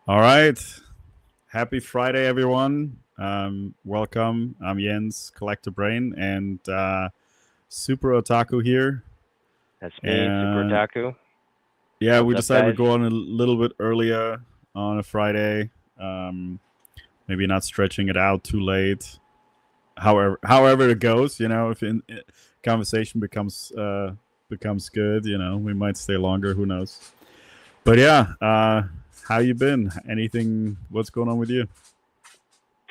All right. Happy Friday, everyone. Welcome. I'm Jens, CollectorBrain, and SuperOtaku here. That's me, And SuperOtaku. yeah, What's we up, decided we're guys? going a little bit earlier on a Friday. Um, Maybe not stretching it out too late. However it goes, if conversation becomes good, we might stay longer. Who knows? But yeah, how you been? Anything? What's going on with you?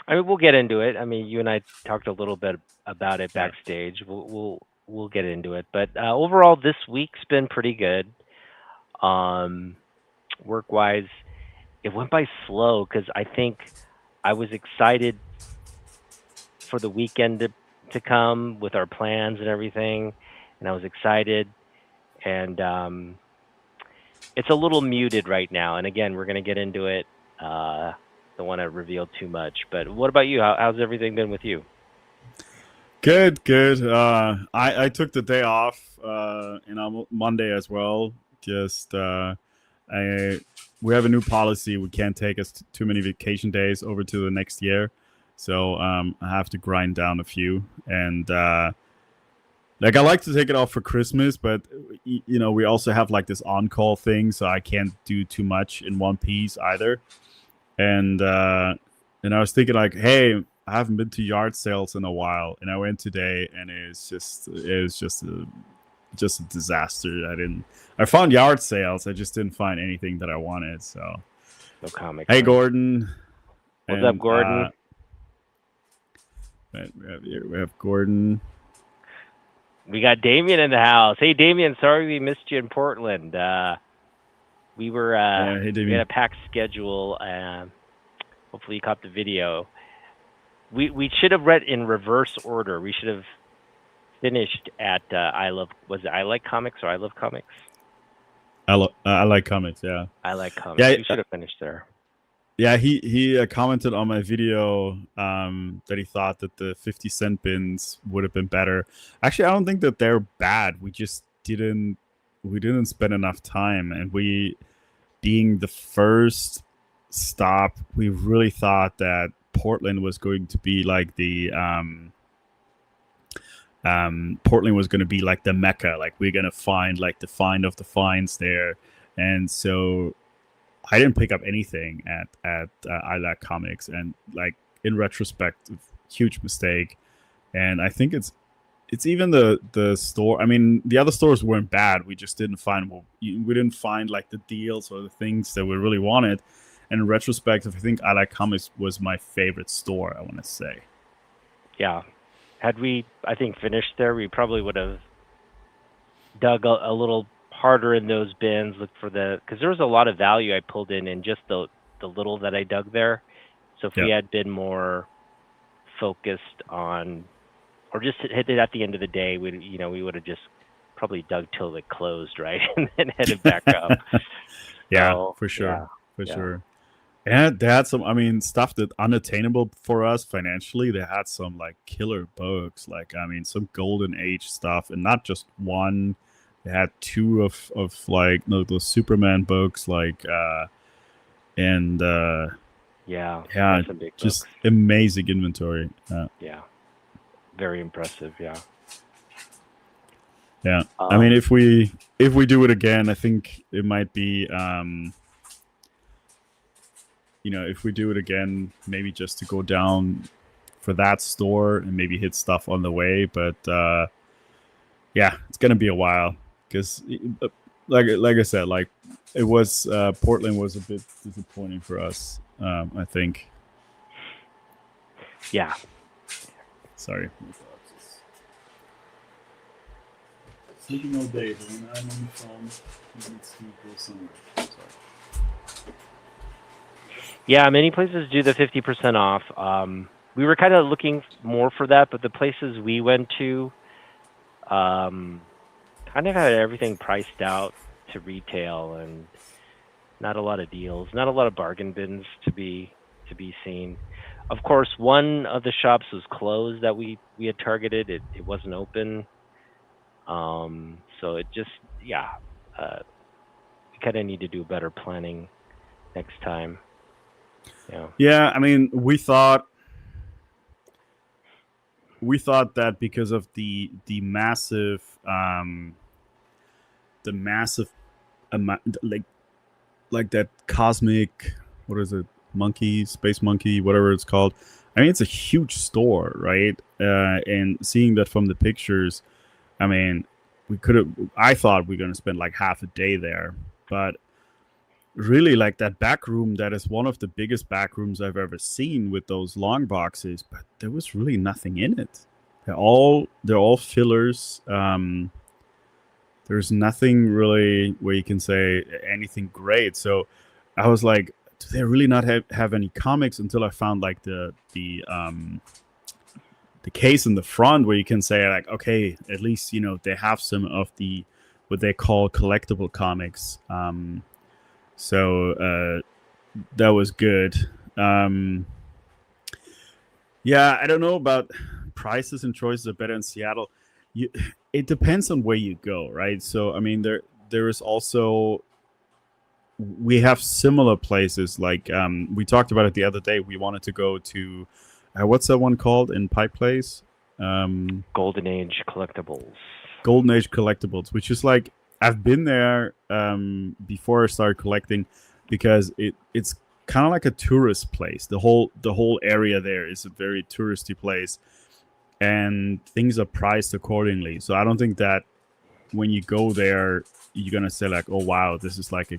I mean, we'll get into it. I mean, you and I talked a little bit about it Yeah. backstage. We'll get into it. But overall, this week's been pretty good. Um, Work wise, it went by slow because I think I was excited for the weekend to come with our plans and everything, and I was excited. And it's a little muted right now. And again, we're gonna get into it. Don't want to reveal too much. But what about you? How's everything been with you? Good, good. I took the day off, on Monday as well. Just I we have a new policy. We can't take us too many vacation days over to the next year, so I have to grind down a few. And like I like to take it off for Christmas, but we also have like this on call thing, so I can't do too much in one piece either. And I was thinking like, hey, I haven't been to yard sales in a while, and I went today, and it was just a disaster. I found yard sales, I just didn't find anything that I wanted. So No comics, hey, huh? Gordon, What's up, and Gordon? we have Gordon. We got Damien in the house. Hey, Damien. Sorry we missed you in Portland. We were Hey, we had Damien. a packed schedule. Hopefully you caught the video. We should have read in reverse order. We should have finished at I love was it I like comics or I love comics? I like comics. Yeah, I like comics. yeah, We should have finished there. yeah. He commented on my video that he thought that the 50 cent bins would have been better. Actually, I don't think that they're bad. We didn't spend enough time, and we being the first stop, we really thought that Portland was going to be like Portland was going to be like the mecca. Like we're going to find like the find of the finds there, and so I didn't pick up anything at I Like Comics, and like in retrospect, huge mistake. And I think it's even the store. I mean, the other stores weren't bad. We just didn't find we didn't find like the deals or the things that we really wanted. And in retrospect, I think I Like Comics was my favorite store. I want to say. Yeah. Had we, I think, finished there, we probably would have dug a little harder in those bins, looked for because there was a lot of value I pulled in just the little that I dug there. So if Yeah. we had been more focused on, or just hit it at the end of the day, we would have just probably dug till it closed, right, and then headed back up. Yeah, So for sure, yeah, for yeah, sure. And they had some, I mean, stuff that unattainable for us financially. They had some like killer books, like I mean, some golden age stuff, and not just one. They had two of like no those Superman books, like and yeah. They yeah, had some big books. just amazing inventory. Yeah, very impressive. Yeah. Yeah, I mean, Um. if we do it again, I think it might be if we do it again, maybe just to go down for that store and maybe hit stuff on the way. But yeah, it's gonna be a while because, like I said, like it was Portland was a bit disappointing for us. I think. Yeah. Sorry. Sleeping all day, but when I'm on the phone, it needs to go somewhere. Sorry. Yeah, many places do the 50% off. We were kind of looking more for that, but the places we went to um, kind of had everything priced out to retail and not a lot of deals, not a lot of bargain bins to be seen. Of course, one of the shops was closed that we had targeted. It wasn't open. So it just yeah, we kind of need to do better planning next time. Yeah. Yeah, I mean, we thought that because of the massive amount, like that cosmic, what is it, monkey, space monkey, whatever it's called. I mean, it's a huge store, right? And seeing that from the pictures, I mean, we could have. I thought we are gonna spend like half a day there, but really, like that back room, that is one of the biggest back rooms I've ever seen with those long boxes. But there was really nothing in it. They're all fillers. There's nothing really where you can say anything great. So I was like, do they really not have any comics, until I found like the case in the front where you can say like, okay, at least they have some of the what they call collectible comics. So that was good. Um, yeah, I don't know about prices and choices are better in Seattle. It depends on where you go, right? So I mean, there is also, we have similar places like we talked about it the other day. We wanted to go to what's that one called in Pike Place? Golden Age collectibles. Golden Age Collectibles, which is like, I've been there before I started collecting, because it's kind of like a tourist place. The whole area there is a very touristy place, and things are priced accordingly. So I don't think that when you go there, you're gonna say like, oh wow, this is like a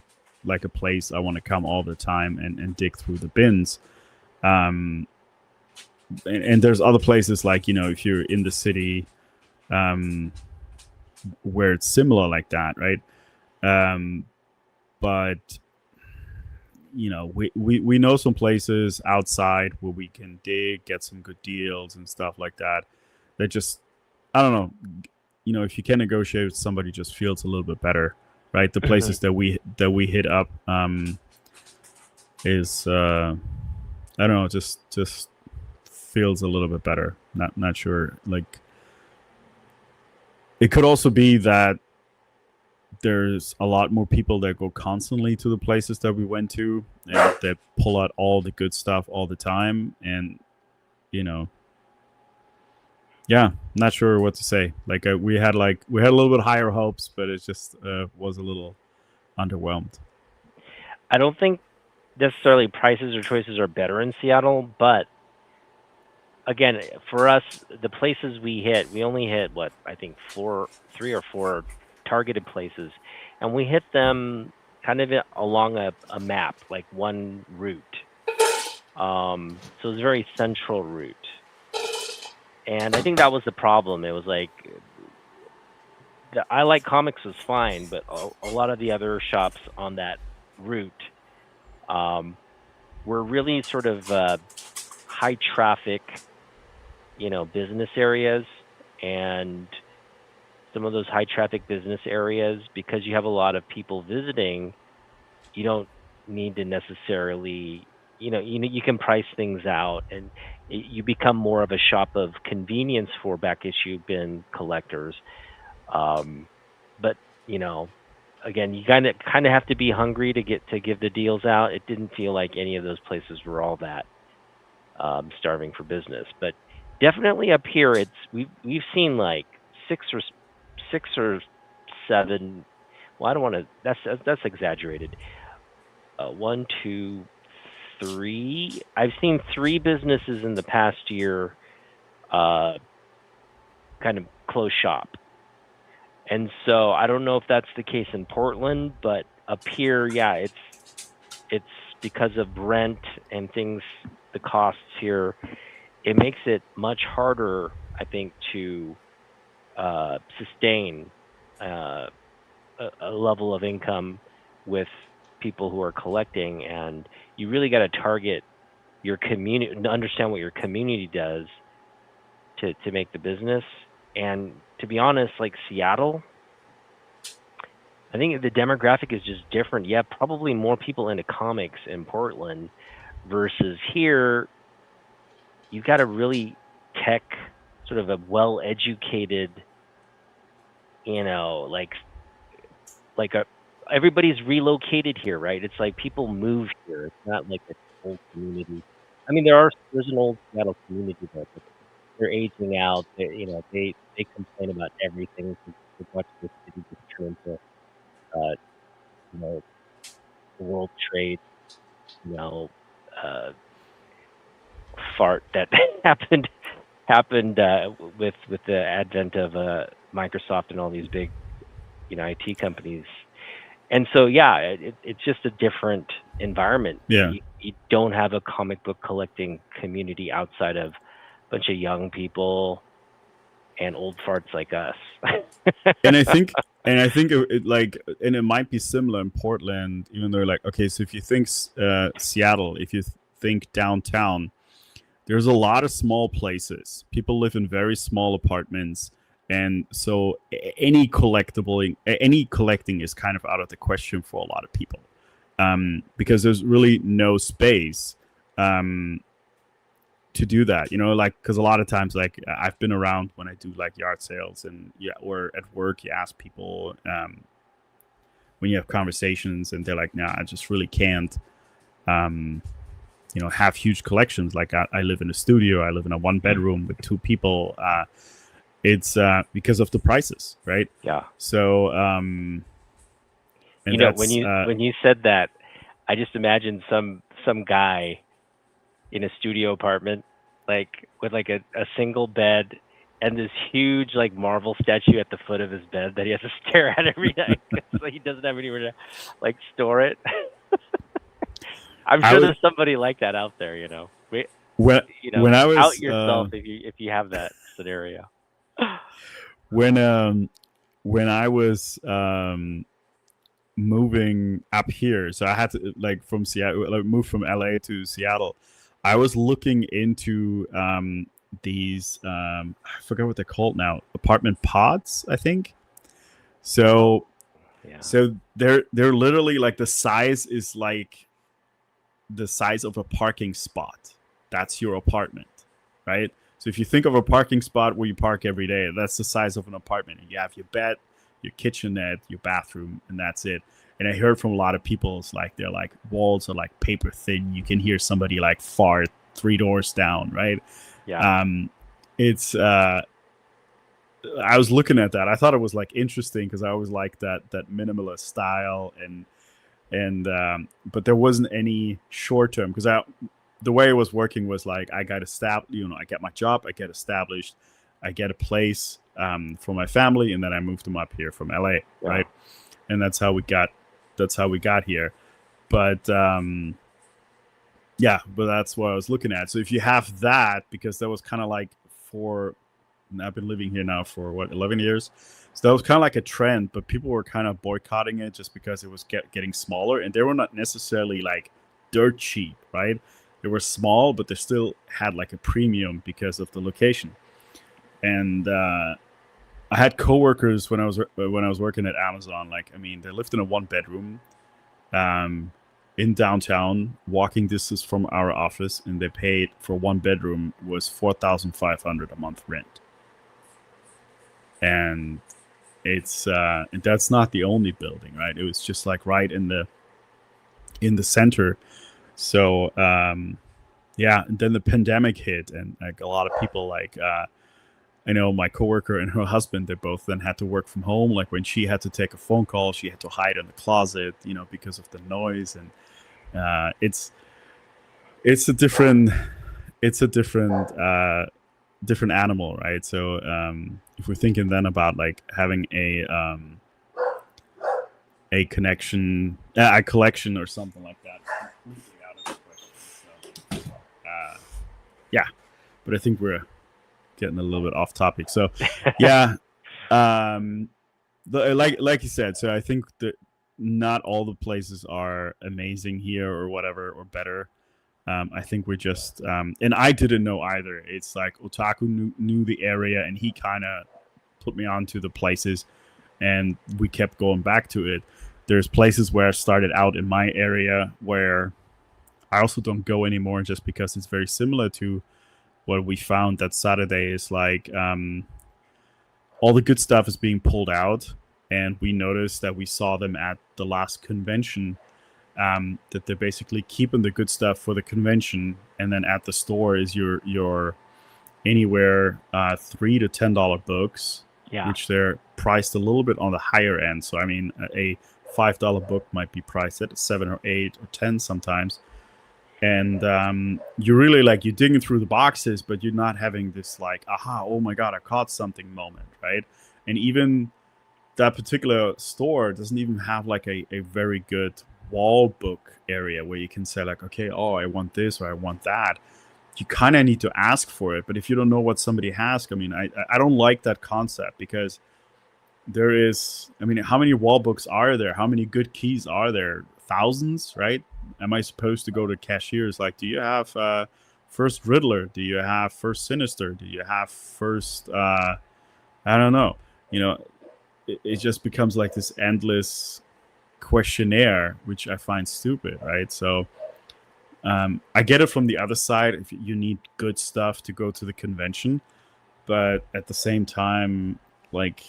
place I want to come all the time and dig through the bins. Um, and there's other places like, if you're in the city, um, where it's similar like that, right? Um, but we know some places outside where we can dig, get some good deals and stuff like that. That just, I don't know, if you can negotiate with somebody, just feels a little bit better, right? The Mhm. places that we hit up is I don't know, just feels a little bit better. Not sure. Like, it could also be that there's a lot more people that go constantly to the places that we went to, and that pull out all the good stuff all the time. And you know yeah, not sure what to say. Like, we had a little bit higher hopes, but it just was a little underwhelmed. I don't think necessarily prices or choices are better in Seattle, but again, for us, the places we hit, we only hit what I think three or four targeted places, and we hit them kind of along a map, like one route. So it's a very central route, and I think that was the problem. It was like the I Like Comics was fine, but a lot of the other shops on that route um, were really sort of high traffic, business areas, and some of those high traffic business areas, because you have a lot of people visiting, you don't need to necessarily, you can price things out, and you become more of a shop of convenience for back issue bin collectors. Um, but you know, again, you kind of have to be hungry to give the deals out. It didn't feel like any of those places were all that starving for business, but definitely up here, we've seen like six or seven. Well, I don't want to. That's exaggerated. One, two, three. I've seen three businesses in the past year, uh, kind of close shop, and so I don't know if that's the case in Portland, but up here, yeah, it's because of rent and things, the costs here. It makes it much harder, I think, to sustain uh, a level of income with people who are collecting, and you really got to target your community, understand what your community does to make the business. And to be honest, like Seattle, I think the demographic is just different. Yeah, probably more people into comics in Portland versus here. You've got a really tech, sort of a well-educated, like like a everybody's relocated here, right? It's like people move here. It's not like old community. I mean, there's an old Seattle community there, but they're aging out. They complain about everything. They watch the city just turn into uh, you know the World Trade you know uh, fart that happened with the advent of Microsoft and all these big IT companies. And so yeah, it's just a different environment. Yeah. You don't have a comic book collecting community outside of a bunch of young people and old farts like us. And I think and it might be similar in Portland, even though like, okay, so if you think Seattle, if you think downtown, there's a lot of small places. People live in very small apartments, and so any collecting is kind of out of the question for a lot of people, because there's really no space to do that. Like, because a lot of times, like, I've been around when I do like yard sales, and or at work, you ask people when you have conversations, and they're like, "Nah, I just really can't." Have huge collections. Like, I live in a studio. I live in a 1-bedroom with 2 people. It's because of the prices, right? Yeah. So, and when you said that, I just imagined some guy in a studio apartment, like with like a single bed and this huge like marble statue at the foot of his bed that he has to stare at every night so he doesn't have anywhere to like store it. I'm sure there's somebody like that out there, When I was out yourself if you have that scenario. When I was moving up here, so I had to like from Seattle, like move from LA to Seattle. I was looking into these I forgot what they're called now, apartment pods, I think. So so they're literally like the size is like the size of a parking spot. That's your apartment, right? So if you think of a parking spot where you park every day, that's the size of an apartment. You have your bed, your kitchenette, your bathroom, and that's it. And I heard from a lot of people, it's like they're like walls are like paper thin. You can hear somebody like fart 3 doors down, right? Yeah. It's I was looking at that. I thought it was like interesting because I always like that minimalist style, and but there wasn't any short term, because the way it was working was like I got established, I get my job, I get established, I get a place for my family, and then I moved them up here from LA, right? And that's how we got here. But but that's what I was looking at. So if you have that, because that was kind of like I've been living here now for 11 years. So that was kind of like a trend, but people were kind of boycotting it just because it was getting smaller, and they were not necessarily like dirt cheap, right? They were small, but they still had like a premium because of the location. And I had coworkers when I was working at Amazon. Like, I mean, they lived in a 1-bedroom in downtown, walking distance from our office, and they paid for 1 bedroom was $4,500 a month rent. And it's and that's not the only building, right? It was just like right in the center. So and then the pandemic hit, and like a lot of people, like I know my coworker and her husband, they both then had to work from home. Like when she had to take a phone call, she had to hide in the closet, because of the noise. And it's a different different animal, right? So if we're thinking then about like having a connection, a collection or something like that, completely out of the question. So, but I think we're getting a little bit off topic. So like you said, so I think that not all the places are amazing here or whatever or better. I think we're just and I didn't know either. It's like Otaku knew the area, and he kind of put me onto the places, and we kept going back to it. There's places where I started out in my area where I also don't go anymore, just because it's very similar to what we found that Saturday is like all the good stuff is being pulled out, and we noticed that we saw them at the last convention that they're basically keeping the good stuff for the convention, and then at the store is your anywhere $3 to $10 books, Yeah. which they're priced a little bit on the higher end. So I mean, a $5 book might be priced at 7 or 8 or 10 sometimes, and you're really like you're digging through the boxes, but you're not having this like aha, oh my god, I caught something moment, right? And even that particular store doesn't even have like a very good wall book area where you can say like, okay, oh, I want this or I want that. You kind of need to ask for it, but if you don't know what somebody has, I mean, I don't like that concept, because there is, I mean, how many wall books are there? How many good keys are there? Thousands, right? Am I supposed to go to cashiers like, do you have first Riddler? Do you have first Sinister? Do you have first I don't know, you know, it just becomes like this endless questionnaire, which I find stupid, right? So I get it from the other side. If you need good stuff to go to the convention, but at the same time, like,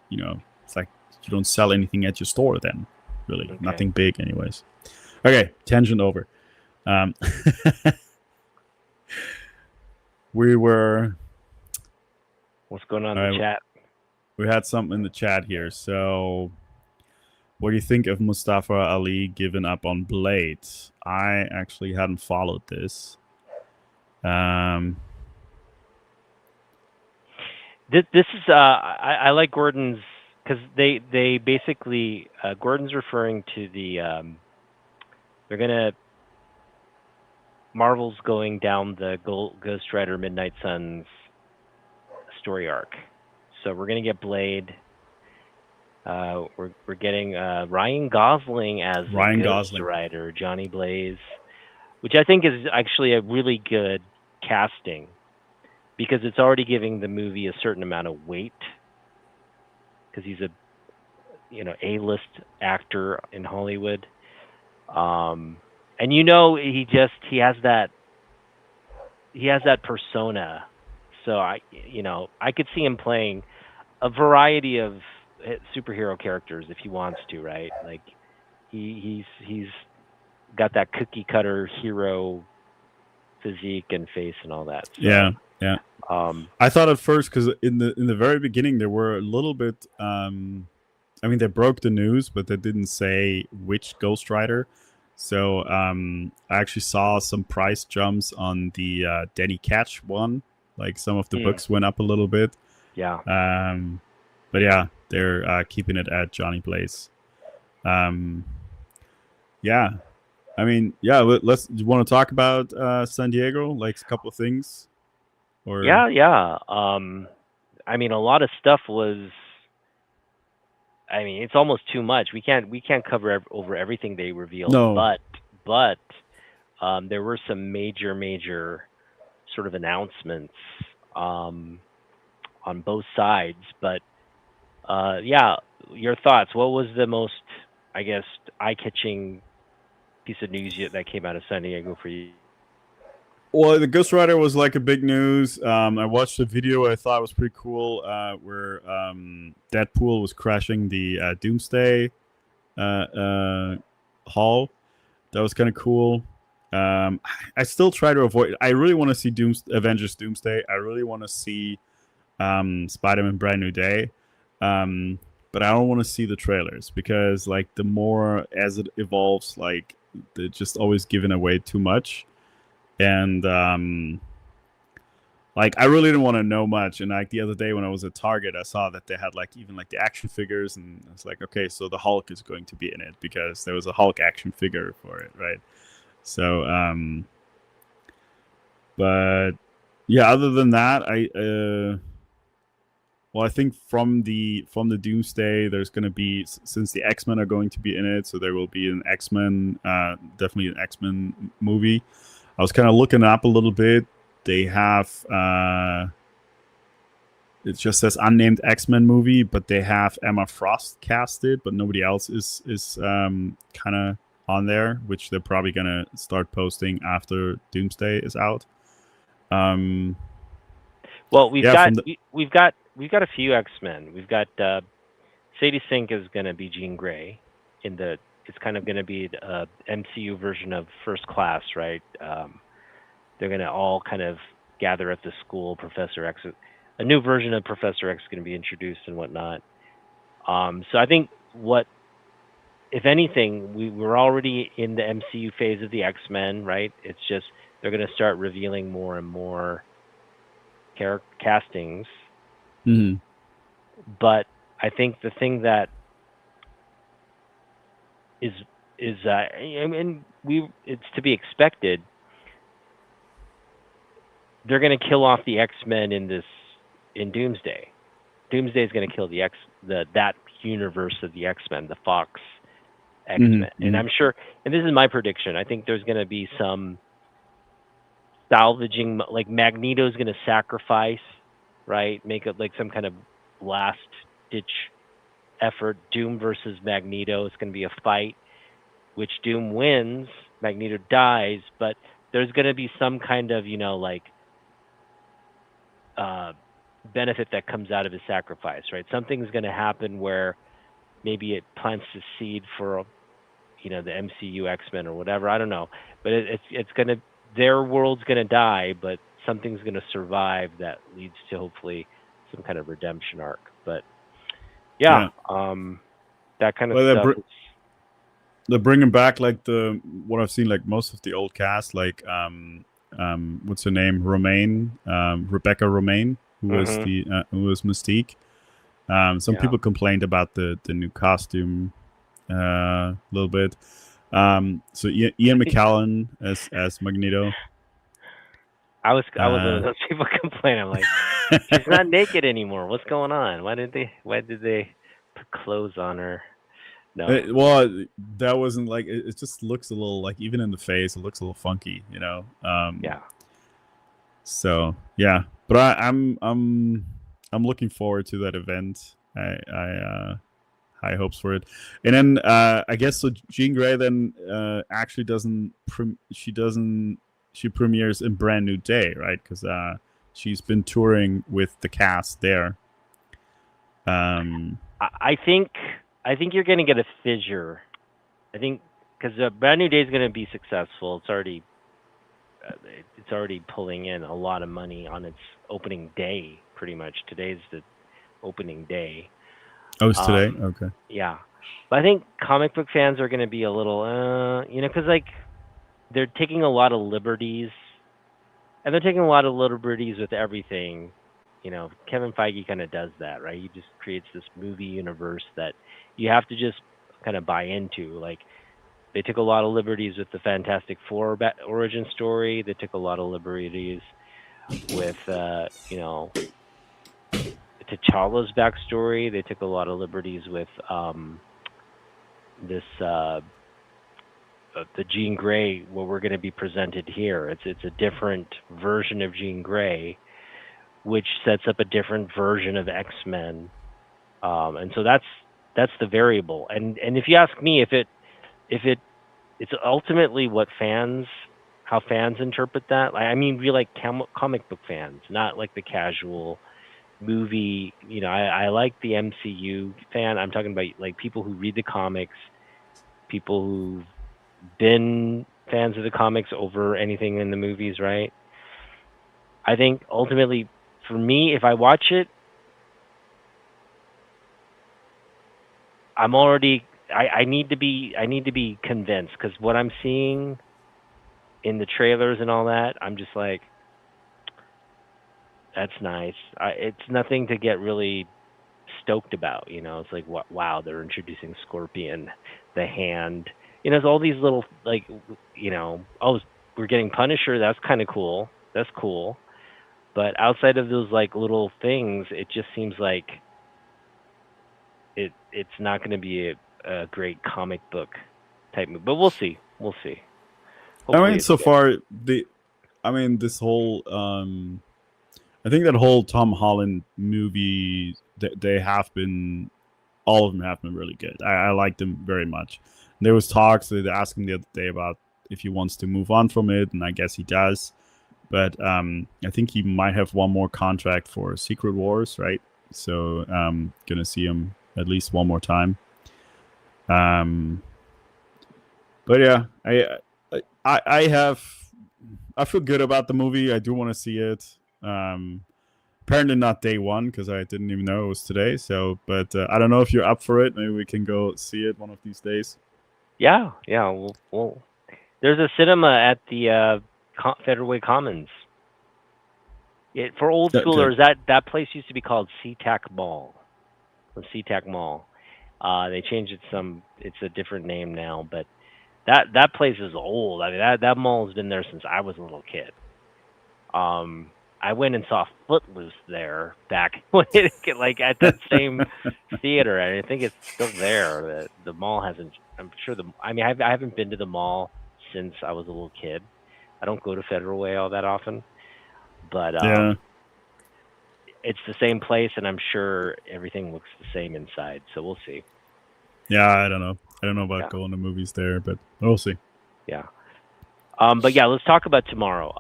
you know, it's like you don't sell anything at your store then, really. Okay. Nothing big anyways. Okay, tangent over. We were... What's going on in the chat? We had something in the chat here. So, what do you think of Mustafa Ali giving up on Blade? I actually hadn't followed this. This is I like Gordon's, because they basically Gordon's referring to the they're gonna Marvel's going down the Ghost Rider Midnight Suns story arc, so we're gonna get Blade. We're getting Ryan Gosling as Ghost Rider, Johnny Blaze, which I think is actually a really good casting, because it's already giving the movie a certain amount of weight, because he's a A-list actor in Hollywood, and he has that persona, so I could see him playing a variety of superhero characters if he wants to, right? Like he's got that cookie cutter hero physique and face and all that. So, yeah. I thought at first, because in the very beginning there were a little bit. I mean, they broke the news, but they didn't say which Ghost Rider. So I actually saw some price jumps on the Danny Catch one. Like some of the books went up a little bit. Yeah. But yeah, they're keeping it at Johnny Blaze. Yeah. I mean, yeah. Do you want to talk about San Diego? Like a couple of things. Or yeah. I mean, a lot of stuff was. I mean, it's almost too much. We can't cover over everything they revealed. No. But there were some major sort of announcements on both sides. But yeah, your thoughts. What was the most, I guess, eye-catching piece of news that came out of San Diego for you? Well, the Ghost Rider was like a big news. I watched a video I thought was pretty cool, where Deadpool was crashing the Doomsday hall. That was kind of cool. I still try to avoid. I really want to see Avengers Doomsday. I really want to see Spider-Man Brand New Day. But I don't want to see the trailers, because like the more as it evolves, like they're just always giving away too much. And like I really didn't want to know much. And like the other day when I was at Target, I saw that they had like even like the action figures, and I was like, okay, so the Hulk is going to be in it, because there was a Hulk action figure for it, right? So but yeah, other than that, I think from the Doomsday, there's going to be, since the X-Men are going to be in it, so there will be an X-Men, definitely an X-Men movie. I was kind of looking up a little bit. They have, it just says unnamed X-Men movie, but they have Emma Frost casted, but nobody else is kind of on there, which they're probably going to start posting after Doomsday is out. Well, we've got a few X-Men. We've got Sadie Sink is going to be Jean Grey in the it's kind of going to be a MCU version of First Class, right? They're going to all kind of gather at the school. Professor X, a new version of Professor X is going to be introduced and whatnot. So I think if anything, we're already in the MCU phase of the X-Men, right? It's just they're going to start revealing more and more castings. Mm-hmm. But I think the thing that is and it's to be expected. They're going to kill off the X-Men in Doomsday. Doomsday is going to kill that universe of the X-Men, the Fox X-Men. Mm-hmm. And I'm sure, and this is my prediction, I think there's going to be some salvaging, like Magneto's going to sacrifice, right? Make it like some kind of last ditch effort. Doom versus Magneto. It's going to be a fight, which Doom wins, Magneto dies, but there's going to be some kind of, benefit that comes out of his sacrifice, right? Something's going to happen where maybe it plants the seed for, the MCU X-Men or whatever. I don't know, but it's going to, their world's going to die, but something's going to survive that leads to hopefully some kind of redemption arc. But that kind of stuff. They're bringing back like what I've seen, like most of the old cast, like what's her name, Rebecca Romaine, who was who was Mystique. Some people complained about the new costume a little bit. So Ian McKellen as Magneto. I was one of those people complaining. I'm like, she's not naked anymore. What's going on? Why did they put clothes on her? No. That wasn't like it just looks a little, like, even in the face, it looks a little funky, Yeah. So yeah, but I'm looking forward to that event. I high hopes for it. And then I guess so. Jean Grey then actually she premieres in Brand New Day, right? Because she's been touring with the cast there. I think you're going to get a fissure. I think because Brand New Day is going to be successful. It's already pulling in a lot of money on its opening day. Pretty much today's the opening day. Oh, it's today? Okay. Yeah, but I think comic book fans are going to be a little, because like they're taking a lot of liberties, and they're taking a lot of liberties with everything. Kevin Feige kind of does that, right? He just creates this movie universe that you have to just kind of buy into. Like, they took a lot of liberties with the Fantastic Four origin story. They took a lot of liberties with, T'Challa's backstory. They took a lot of liberties with the Jean Grey, what we're going to be presented here. It's a different version of Jean Grey, which sets up a different version of X-Men, and so that's the variable. And if you ask me, it's ultimately how fans interpret that. I mean, we like comic book fans, not like the casual movie. I like the MCU fan. I'm talking about like people who read the comics, people who've been fans of the comics over anything in the movies, right? I think ultimately, for me, if I watch it, I need to be convinced, because what I'm seeing in the trailers and all that, I'm just like, that's nice. It's nothing to get really stoked about, It's like, wow, they're introducing Scorpion, the Hand. It's all these little, like, oh, we're getting Punisher. That's kind of cool. That's cool. But outside of those like little things, it just seems like it's not going to be a great comic book type movie. But we'll see. Hopefully, so far this whole I think that whole Tom Holland movie, they have been, all of them have been really good. I like them very much. There was talks, they asked him the other day about if he wants to move on from it, and I guess he does. But I think he might have one more contract for Secret Wars, right? So gonna see him at least one more time. But yeah, I I feel good about the movie. I do want to see it. Apparently not day one because I didn't even know it was today. So, but I don't know if you're up for it. Maybe we can go see it one of these days. Yeah, yeah. There's a cinema at the Federal Way Commons. For old Okay. schoolers, that place used to be called SeaTac Mall. Or SeaTac Mall. They changed it some. It's a different name now, but that place is old. I mean, that mall has been there since I was a little kid. I went and saw Footloose there back when like at that same theater, and I think it's still there. The mall hasn't. I'm sure the. I mean, I haven't been to the mall since I was a little kid. I don't go to Federal Way all that often, but Yeah. it's the same place, and I'm sure everything looks the same inside. So we'll see. Yeah. I don't know. I don't know about Yeah, going to movies there, but we'll see. yeah. But yeah, let's talk about tomorrow.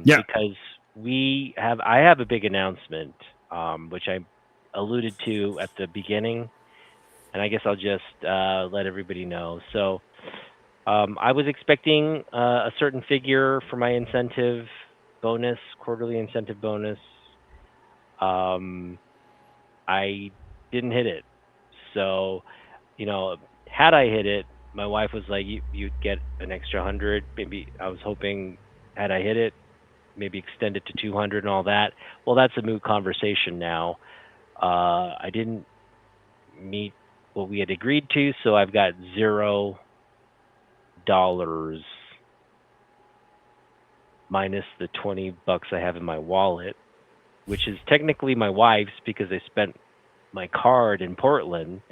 Yeah. Because I have a big announcement, which I alluded to at the beginning, and I guess I'll just let everybody know. So, I was expecting a certain figure for my incentive bonus, quarterly incentive bonus. Um, I didn't hit it. So, had I hit it, my wife was like, you'd get an extra 100. Maybe I was hoping, had I hit it, maybe extend it to 200 and all that. Well, that's a moot conversation now. I didn't meet what we had agreed to, so I've got $0 minus the $20 I have in my wallet, which is technically my wife's because I spent my card in Portland.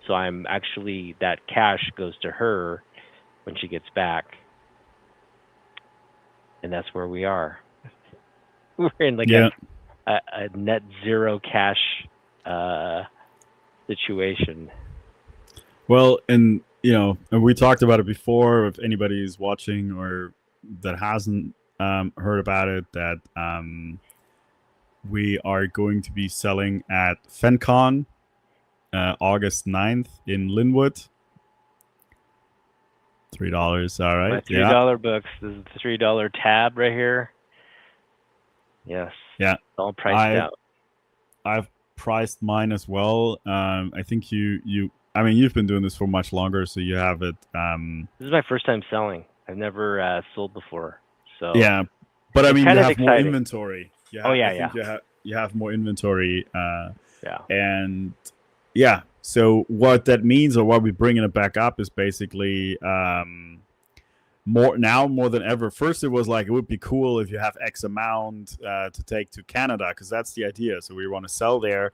So I'm actually, that cash goes to her when she gets back. And that's where we are. We're in like Yeah. a net zero cash situation. Well, and and we talked about it before. If anybody's watching or that hasn't heard about it, that we are going to be selling at FenCon August 9th in Linwood. $3. All My right. Yeah. $3 books. This is the $3 tab right here. Yes. Yeah. It's all priced I out. I've priced mine as well. I think I mean, you've been doing this for much longer, so you have it. This is my first time selling. I've never sold before. So Yeah, but I it's mean, you kind of have more exciting. inventory. Oh, I yeah, yeah. think you have more inventory. Yeah. And yeah, so what that means, or why we're bringing it back up, is basically more than ever. First, it was like it would be cool if you have X amount to take to Canada, because that's the idea. So we want to sell there,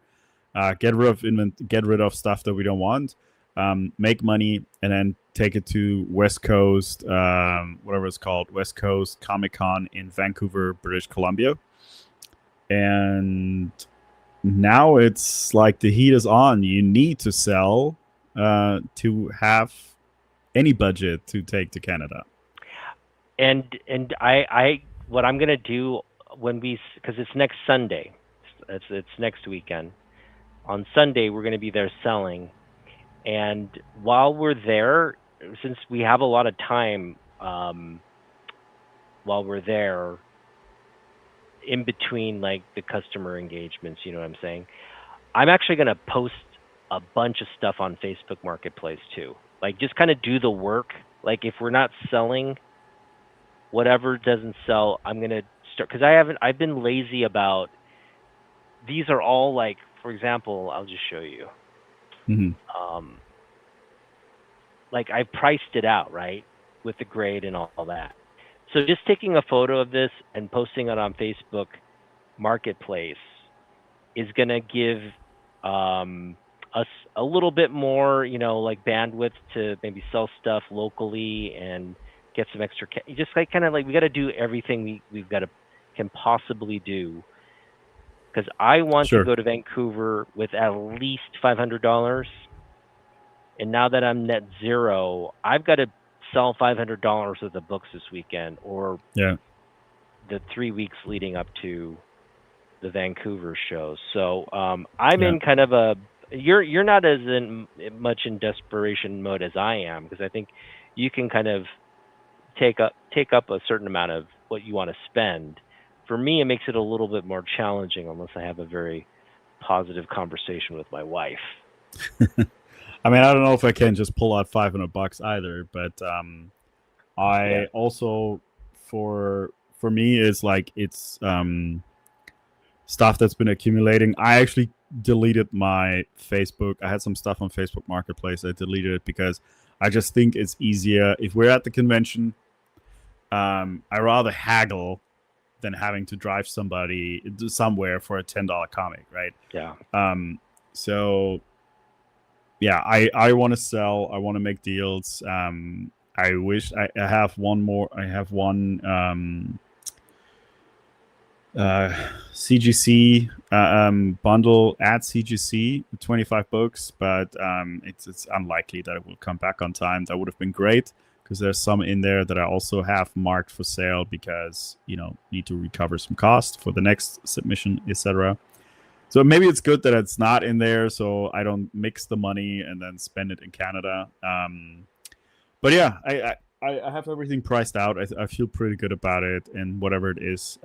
get rid of stuff that we don't want, make money, and then take it to West Coast, whatever it's called, West Coast Comic Con in Vancouver, British Columbia. And now it's like the heat is on. You need to sell to have any budget to take to Canada. And I what I'm gonna do because it's next Sunday, it's next weekend. On Sunday we're gonna be there selling, and while we're there, since we have a lot of time, while we're there, in between like the customer engagements, you know what I'm saying? I'm actually gonna post a bunch of stuff on Facebook Marketplace too. Like just kind of do the work. Like if we're not selling, whatever doesn't sell, I'm gonna start, because I've been lazy about, these are all like, for example, I'll just show you. Mm-hmm. Like I priced it out, right? With the grade and all that. So just taking a photo of this and posting it on Facebook Marketplace is gonna give us a little bit more, like bandwidth to maybe sell stuff locally and get some extra. Just like kind of like we got to do everything we've got to can possibly do, because I want to Sure. go to Vancouver with at least $500, and now that I'm net zero, I've got to sell $500 worth of books this weekend, or Yeah. the 3 weeks leading up to the Vancouver show. So I'm Yeah. in kind of you're not as much in desperation mode as I am, because I think you can kind of take up a certain amount of what you want to spend. For me, it makes it a little bit more challenging unless I have a very positive conversation with my wife. I mean, I don't know if I can just pull out $500 either, but Yeah. I also for me is like it's stuff that's been accumulating. I actually deleted my Facebook. I had some stuff on Facebook Marketplace. I deleted it because I just think it's easier if we're at the convention. I rather haggle than having to drive somebody somewhere for a $10 comic, right? Yeah. So yeah, I want to sell. I want to make deals. I wish I have one more. I have one CGC bundle at CGC, 25 books, but it's unlikely that it will come back on time. That would have been great because there's some in there that I also have marked for sale because need to recover some cost for the next submission, etc. So maybe it's good that it's not in there, so I don't mix the money and then spend it in Canada. But yeah, I have everything priced out. I feel pretty good about it, and whatever it is,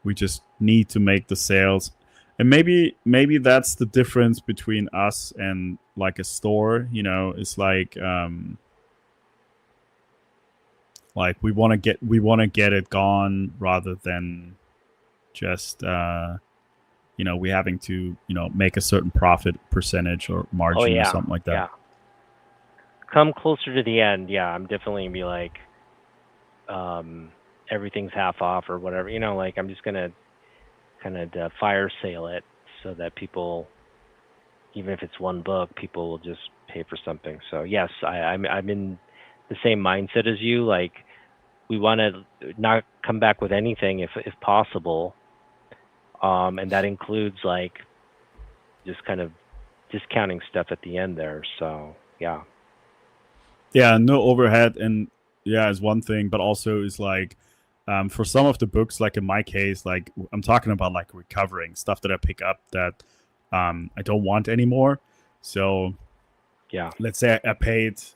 we just need to make the sales. And maybe that's the difference between us and like a store. It's like we want to get it gone rather than just we having to make a certain profit percentage or margin or something like that. Yeah. Come closer to the end, yeah, I'm definitely gonna be like, everything's half off or whatever. Like I'm just gonna kind of fire sale it so that people, even if it's one book, people will just pay for something. So yes, I'm in the same mindset as you. Like we want to not come back with anything if possible. And that includes like just kind of discounting stuff at the end there. So yeah. Yeah, no overhead, and yeah, is one thing, but also is like for some of the books, like in my case, like I'm talking about like recovering stuff that I pick up that I don't want anymore. So yeah, let's say I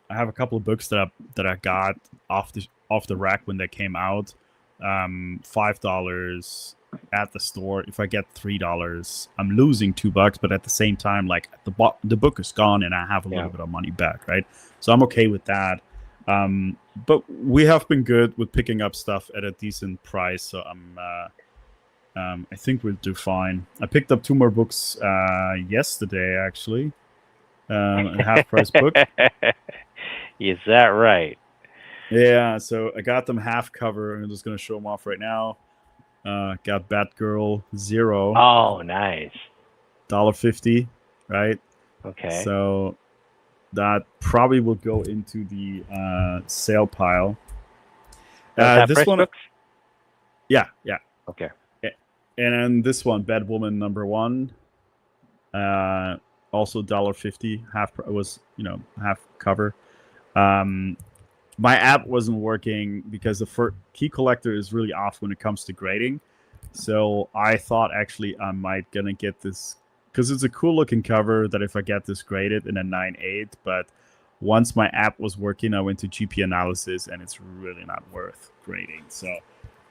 have a couple of books that I got off the rack when they came out, $5 at the store. If I get $3, I'm losing $2, but at the same time, like the book is gone and I have a little bit of money back, right? So I'm okay with that. But we have been good with picking up stuff at a decent price, so I think we'll do fine. I picked up 2 more books yesterday, actually. A half price book. Is that right? Yeah, so I got them half cover. I'm just gonna show them off right now. Got Batgirl 0. Oh, nice. $1.50, right? Okay. So that probably will go into the sale pile. This one, books? Yeah. Okay. And then this one, Batwoman #1, also $1.50. Half cover. My app wasn't working because the key collector is really off when it comes to grading. So I thought actually I might gonna get this because it's a cool looking cover that if I get this graded in a 9.8, but once my app was working, I went to GP analysis and it's really not worth grading. So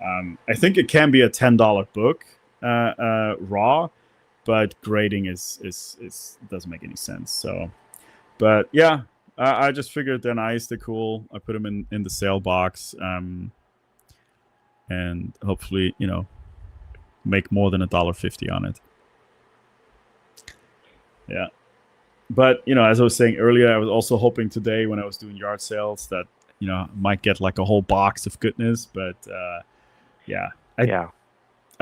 I think it can be a $10 book raw, but grading is doesn't make any sense. So, but yeah. I just figured they're nice, they're cool. I put them in the sale box, and hopefully, make more than $1.50 on it. Yeah, but as I was saying earlier, I was also hoping today when I was doing yard sales that might get like a whole box of goodness. But I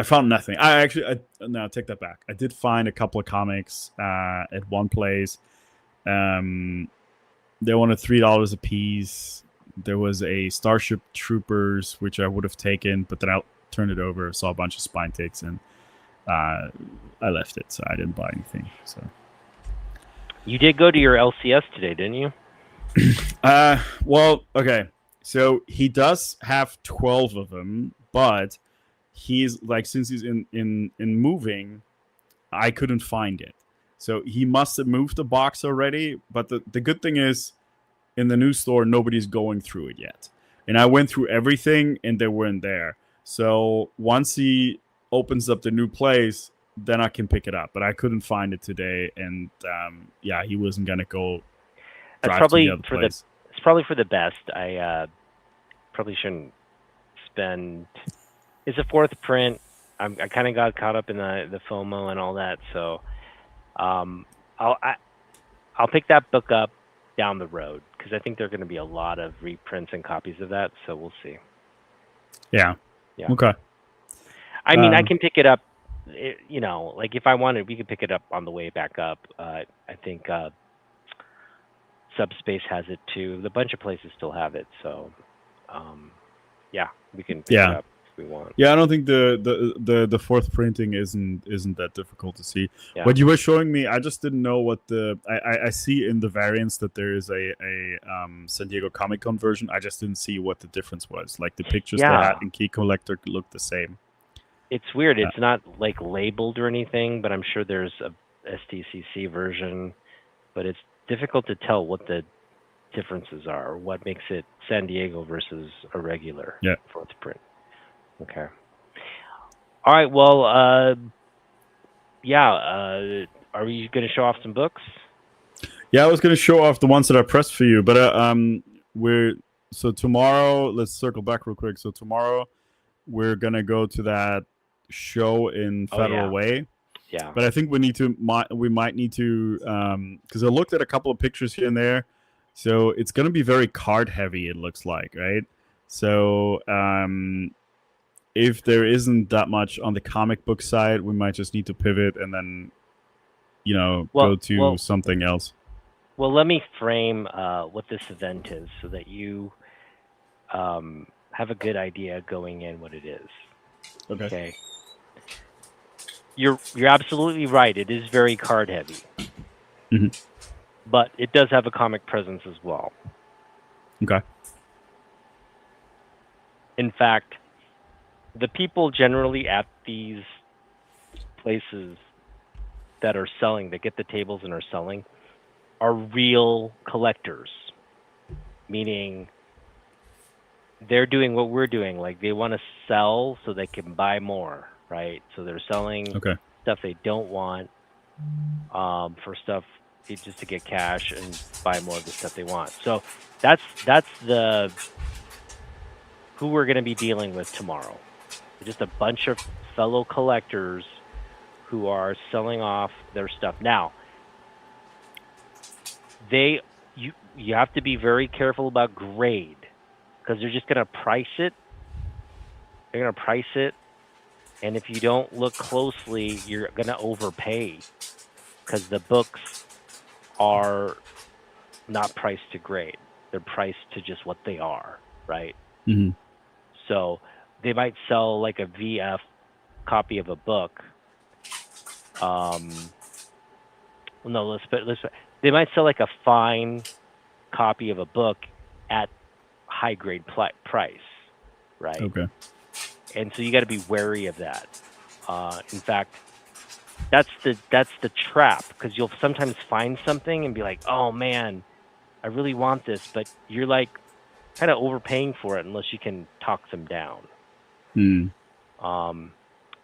found nothing. No, take that back. I did find a couple of comics at one place. They wanted $3 a piece. There was a Starship Troopers, which I would have taken, but then I turned it over, saw a bunch of spine ticks, and I left it. So I didn't buy anything. So you did go to your LCS today, didn't you? Well, okay. So he does have 12 of them, but he's like, since he's in moving, I couldn't find it. So he must have moved the box already. But the good thing is, in the new store, nobody's going through it yet. And I went through everything, and they weren't there. So once he opens up the new place, then I can pick it up. But I couldn't find it today, and yeah, he wasn't gonna go That's drive to the probably other for place. it's probably for the best. I probably shouldn't spend. It's a fourth print. I kind of got caught up in the FOMO and all that, so um, I'll pick that book up down the road because I think there are going to be a lot of reprints and copies of that. So we'll see. Yeah. Yeah. Okay. I mean, I can pick it up. You know, like if I wanted, we could pick it up on the way back up. I think Subspace has it too. A bunch of places still have it. So, yeah, we can pick it up if we want. Yeah, I don't think the fourth printing isn't that difficult to see. Yeah. What you were showing me, I just didn't know what I see in the variants that there is a San Diego Comic Con version. I just didn't see what the difference was. Like the pictures they had in Key Collector looked the same. It's weird. It's not like labeled or anything, but I'm sure there's a SDCC version. But it's difficult to tell what the differences are. What makes it San Diego versus a regular fourth print. Okay. All right. Well, are we going to show off some books? Yeah, I was going to show off the ones that I pressed for you, but so tomorrow, let's circle back real quick. So tomorrow, we're going to go to that show in Federal Way. Yeah. But I think we might need to, because I looked at a couple of pictures here and there. So it's going to be very card heavy, it looks like, right? So if there isn't that much on the comic book side, we might just need to pivot and then, go to something else. Well, let me frame what this event is so that you have a good idea going in what it is. Okay. You're absolutely right. It is very card heavy. Mm-hmm. But it does have a comic presence as well. Okay. In fact, the people generally at these places that are selling, that get the tables and are selling, are real collectors. Meaning they're doing what we're doing. Like they want to sell so they can buy more, right? So they're selling stuff they don't want for stuff just to get cash and buy more of the stuff they want. So that's the who we're going to be dealing with tomorrow. Just a bunch of fellow collectors who are selling off their stuff. Now, you have to be very careful about grade because they're just going to price it. They're going to price it, and if you don't look closely, you're going to overpay because the books are not priced to grade. They're priced to just what they are, right? Mm-hmm. So they might sell like a VF copy of a book. They might sell like a fine copy of a book at high grade price, right? Okay. And so you got to be wary of that. In fact, that's the trap because you'll sometimes find something and be like, oh man, I really want this, but you're like kind of overpaying for it unless you can talk them down. Mm.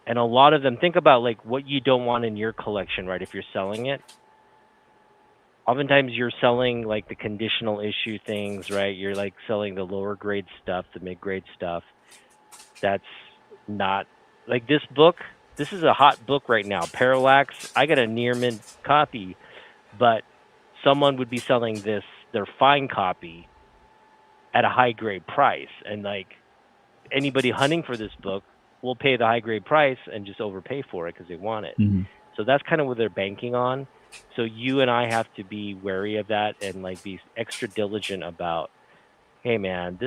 And a lot of them, think about like what you don't want in your collection, right? If you're selling it, oftentimes you're selling like the conditional issue things, right? You're like selling the lower grade stuff, the mid grade stuff. That's not like this book. This is a hot book right now. Parallax. I got a near mint copy, but someone would be selling their fine copy at a high grade price, and like anybody hunting for this book will pay the high grade price and just overpay for it because they want it. Mm-hmm. So that's kind of what they're banking on. So you and I have to be wary of that and like be extra diligent about, hey man,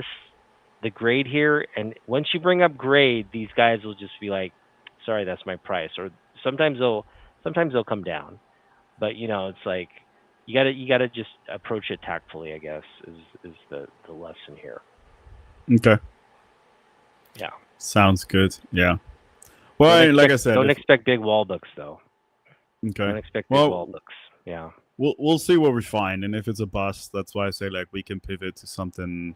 the grade here, and once you bring up grade, these guys will just be like, sorry, that's my price. Or sometimes they'll come down. But it's like you gotta just approach it tactfully, I guess, is the lesson here. Okay. Yeah. Sounds good. Yeah. Well, like I said, don't expect big wall books though. Okay. Don't expect big wall books. Yeah. we'll see what we find, and if it's a bust, that's why I say like we can pivot to something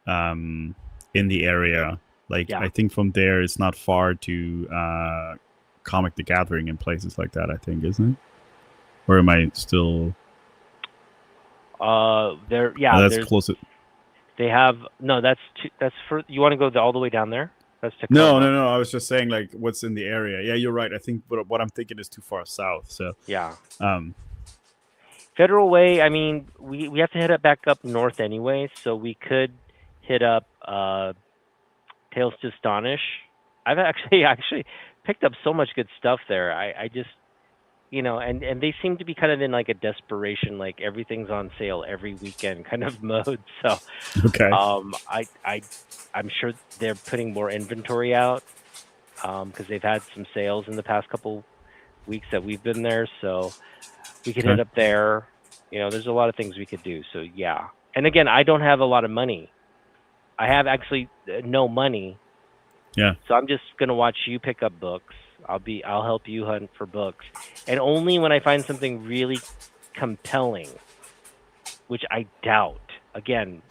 in the area. Like I think from there it's not far to Comic the Gathering and places like that. I think, isn't it? Or am I still? There. That's close. They have That's for you. Want to go all the way down there? That's Tacoma. No. I was just saying like what's in the area. Yeah, you're right. I think what I'm thinking is too far south. So yeah. Federal Way. I mean, we have to head up back up north anyway, so we could hit up Tales to Astonish. I've actually picked up so much good stuff there. I just, and they seem to be kind of in like a desperation, like everything's on sale every weekend kind of mode. So, okay. I'm sure they're putting more inventory out because they've had some sales in the past couple weeks that we've been there. So we could hit up there. There's a lot of things we could do. So yeah. And again, I don't have a lot of money. I have actually no money. Yeah. So I'm just gonna watch you pick up books. I'll help you hunt for books, and only when I find something really compelling, which I doubt. Again,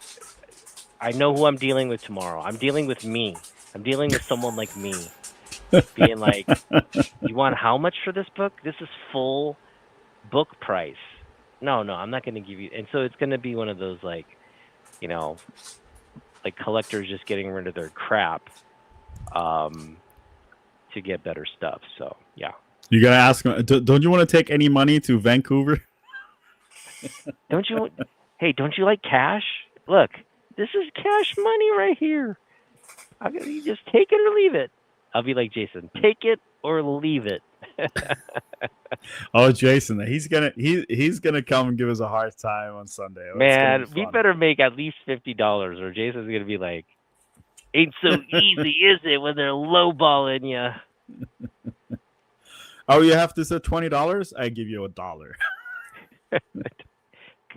I know who I'm dealing with tomorrow. I'm dealing with me. I'm dealing with someone like me, being like, "You want how much for this book? This is full book price." No, I'm not going to give you. And so it's going to be one of those like collectors just getting rid of their crap to get better stuff. So yeah. You gotta ask them. Don't you want to take any money to Vancouver? Don't you? Hey, don't you like cash? Look, this is cash money right here. You just take it or leave it. I'll be like Jason. Take it or leave it. Oh, Jason, he's gonna come and give us a hard time on Sunday. Man, we better make at least $50, or Jason's gonna be like, "Ain't so easy, is it, when they're lowballing you?" Oh, you have to say $20? I give you $1.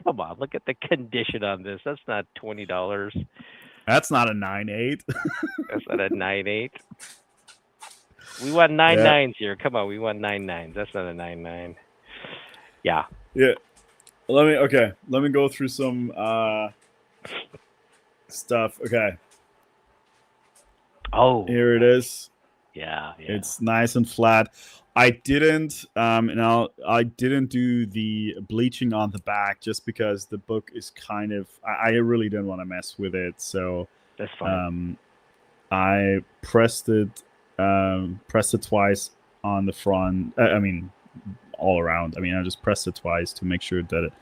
Come on, look at the condition on this. That's not $20. That's not a 9.8. That's not a 9.8. We want 9.9s here. Come on, we want 9.9s. That's not a 9.9. Yeah. Yeah. Let me go through some stuff. Okay. Oh. Here it is. Yeah. It's nice and flat. I didn't I didn't do the bleaching on the back just because the book is kind of I really didn't want to mess with it. So that's fine. I pressed it twice on the front. I mean, all around. I mean, I just pressed it twice to make sure that it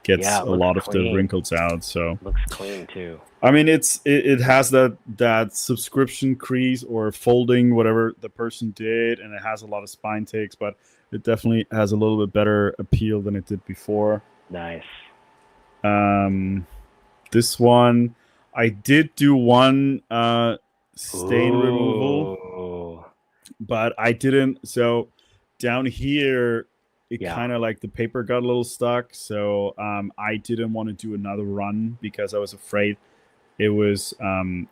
gets a lot of the wrinkles out. So looks clean too. I mean, it has that subscription crease or folding, whatever the person did, and it has a lot of spine takes, but it definitely has a little bit better appeal than it did before. Nice. This one, I did do one stain removal, but I didn't. So down here, it kind of like the paper got a little stuck. So I didn't want to do another run because I was afraid it was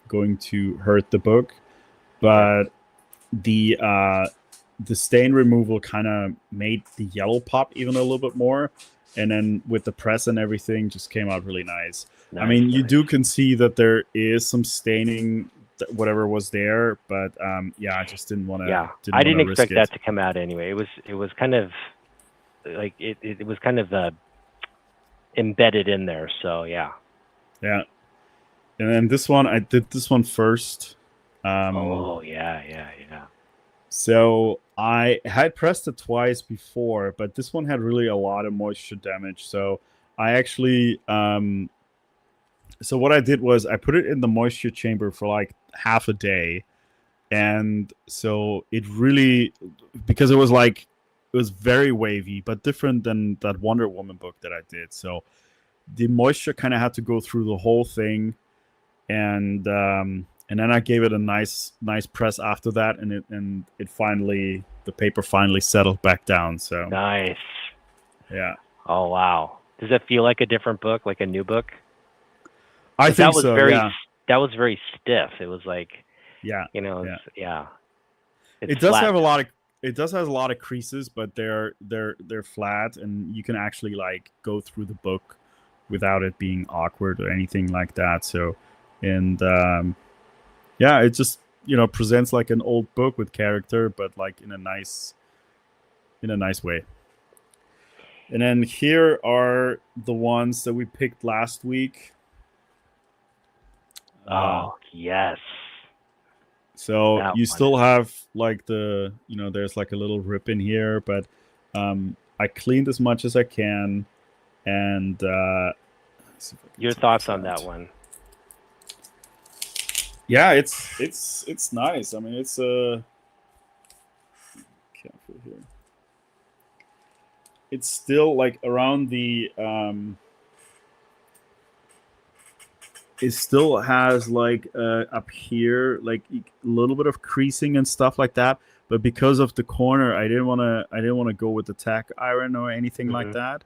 going to hurt the book. But the stain removal kind of made the yellow pop even a little bit more. And then with the press and everything, just came out really nice. I mean, you can see that there is some staining, whatever was there, but I just didn't want to. Yeah, I didn't expect that to come out anyway. It was kind of like it was kind of embedded in there. So yeah. Yeah, and then this one, I did this one first. Yeah. So I had pressed it twice before, but this one had really a lot of moisture damage. So I actually, so what I did was I put it in the moisture chamber for like half a day. And so it really, because it was very wavy, but different than that Wonder Woman book that I did. So the moisture kind of had to go through the whole thing. And then I gave it a nice press after that, and it finally, the paper finally settled back down. So nice. Yeah. Oh wow. Does it feel like a different book, like a new book? I think so. That was very stiff. It was like, yeah. It does have a lot of it does has a lot of creases, but they're flat, and you can actually like go through the book without it being awkward or anything like that. So, and yeah, it just presents like an old book with character, but like in a nice way. And then here are the ones that we picked last week. Oh, yes. So That you one still is- have like there's like a little rip in here, but I cleaned as much as I can. And let's see if I can Your take thoughts this on out. that one? Yeah, it's nice. I mean, it's careful here. It's still like around the it still has like up here like a little bit of creasing and stuff like that, but because of the corner I didn't want to go with the tack iron or anything like Mm-hmm. that.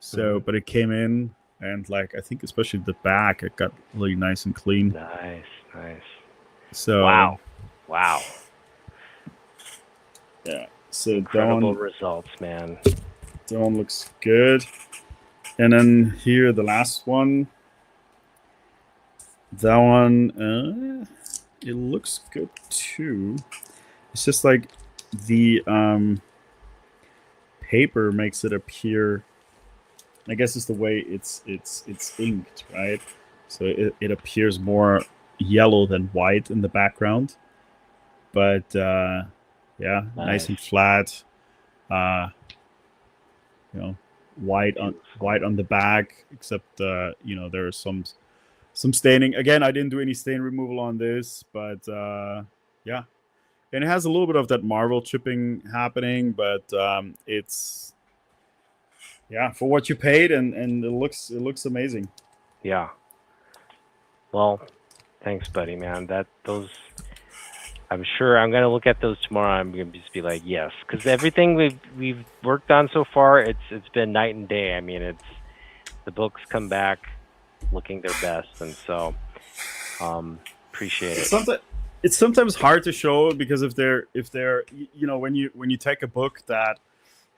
So but it came in, and like I think especially the back, it got really nice and clean. Nice, nice. So Wow. yeah, so Incredible results, man. that one looks good. And then here the last one, that one it looks good too. It's just like the paper makes it appear, I guess it's the way it's inked, right? So it appears more yellow than white in the background. But yeah, nice and flat. You know, white on the back, except there is some staining. Again, I didn't do any stain removal on this, but yeah. And it has a little bit of that marble chipping happening, but it's for what you paid, and it looks amazing. Yeah. Well, thanks, buddy, man. I'm sure I'm gonna look at those tomorrow. I'm gonna just be like, yes, because everything we've worked on so far, it's been night and day. I mean, the books come back looking their best, and so appreciate it. It's sometimes hard to show, because if they're when you take a book that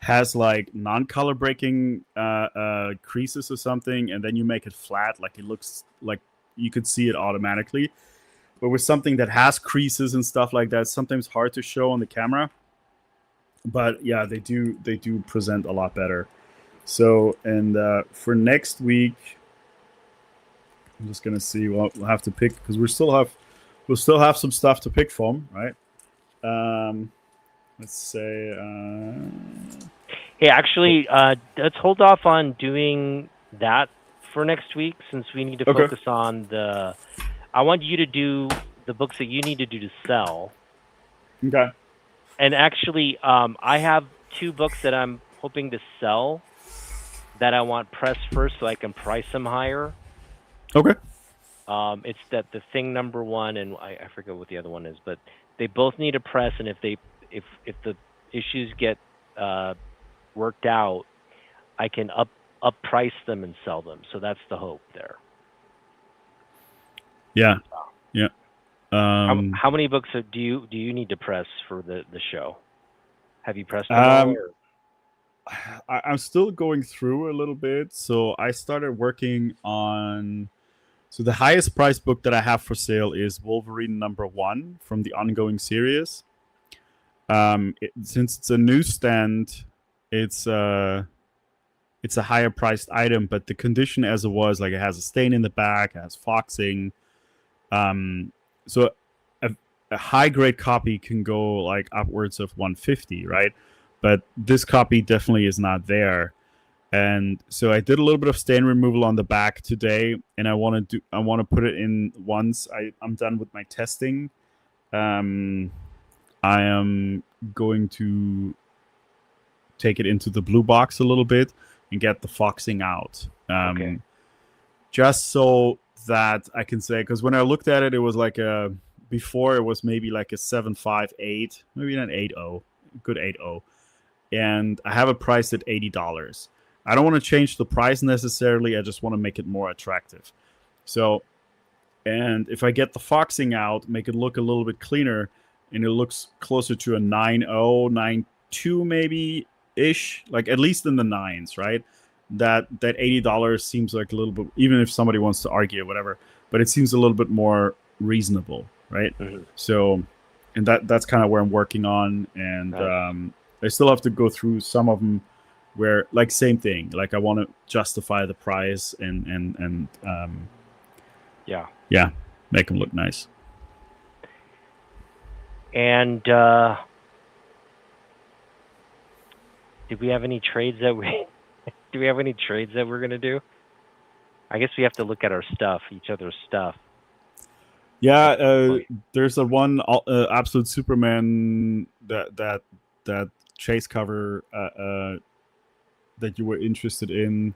has like non-color breaking creases or something, and then you make it flat, like it looks like you could see it automatically. But with something that has creases and stuff like that, it's sometimes hard to show on the camera. But yeah, they do present a lot better. So, and for next week, I'm just gonna see what we'll have to pick, because we'll still have some stuff to pick from, right? Let's say. Hey, actually, let's hold off on doing that for next week, since we need to focus on I want you to do the books that you need to do to sell. Okay. And actually, I have 2 books that I'm hoping to sell that I want pressed first, so I can price them higher. Okay. It's the thing number 1, and I forget what the other one is, but they both need a press, and if the issues get worked out, I can up price them and sell them. So that's the hope there. Yeah. How many books do you need to press for the show? Have you pressed them all? Or? I'm still going through a little bit. So I started working on. So the highest price book that I have for sale is Wolverine #1 from the ongoing series. Since it's a newsstand, it's a higher priced item, but the condition as it was, like it has a stain in the back, it has foxing. So a high grade copy can go like upwards of 150, right? But this copy definitely is not there. And so I did a little bit of stain removal on the back today, and I want to put it in once I'm done with my testing. I am going to take it into the blue box a little bit and get the foxing out. Okay. Just so that I can say, because when I looked at it, it was like before it was maybe like a 7.58, maybe an 8.0, good 8.0, and I have it priced at $80. I don't want to change the price necessarily. I just want to make it more attractive. So, and if I get the foxing out, make it look a little bit cleaner, and it looks closer to a 9.0, 9.2 maybe ish, like at least in the nines, right? That $80 seems like a little bit, even if somebody wants to argue or whatever, but it seems a little bit more reasonable, right? Mm-hmm. So, and that's kind of where I'm working on, and Nice. I still have to go through some of them where, like, same thing, like I want to justify the price and Yeah. make them look nice. And did we have any trades that we do we have any trades that we're gonna do? I guess we have to look at our stuff, each other's stuff. Yeah, there's a one Absolute Superman that chase cover that you were interested in.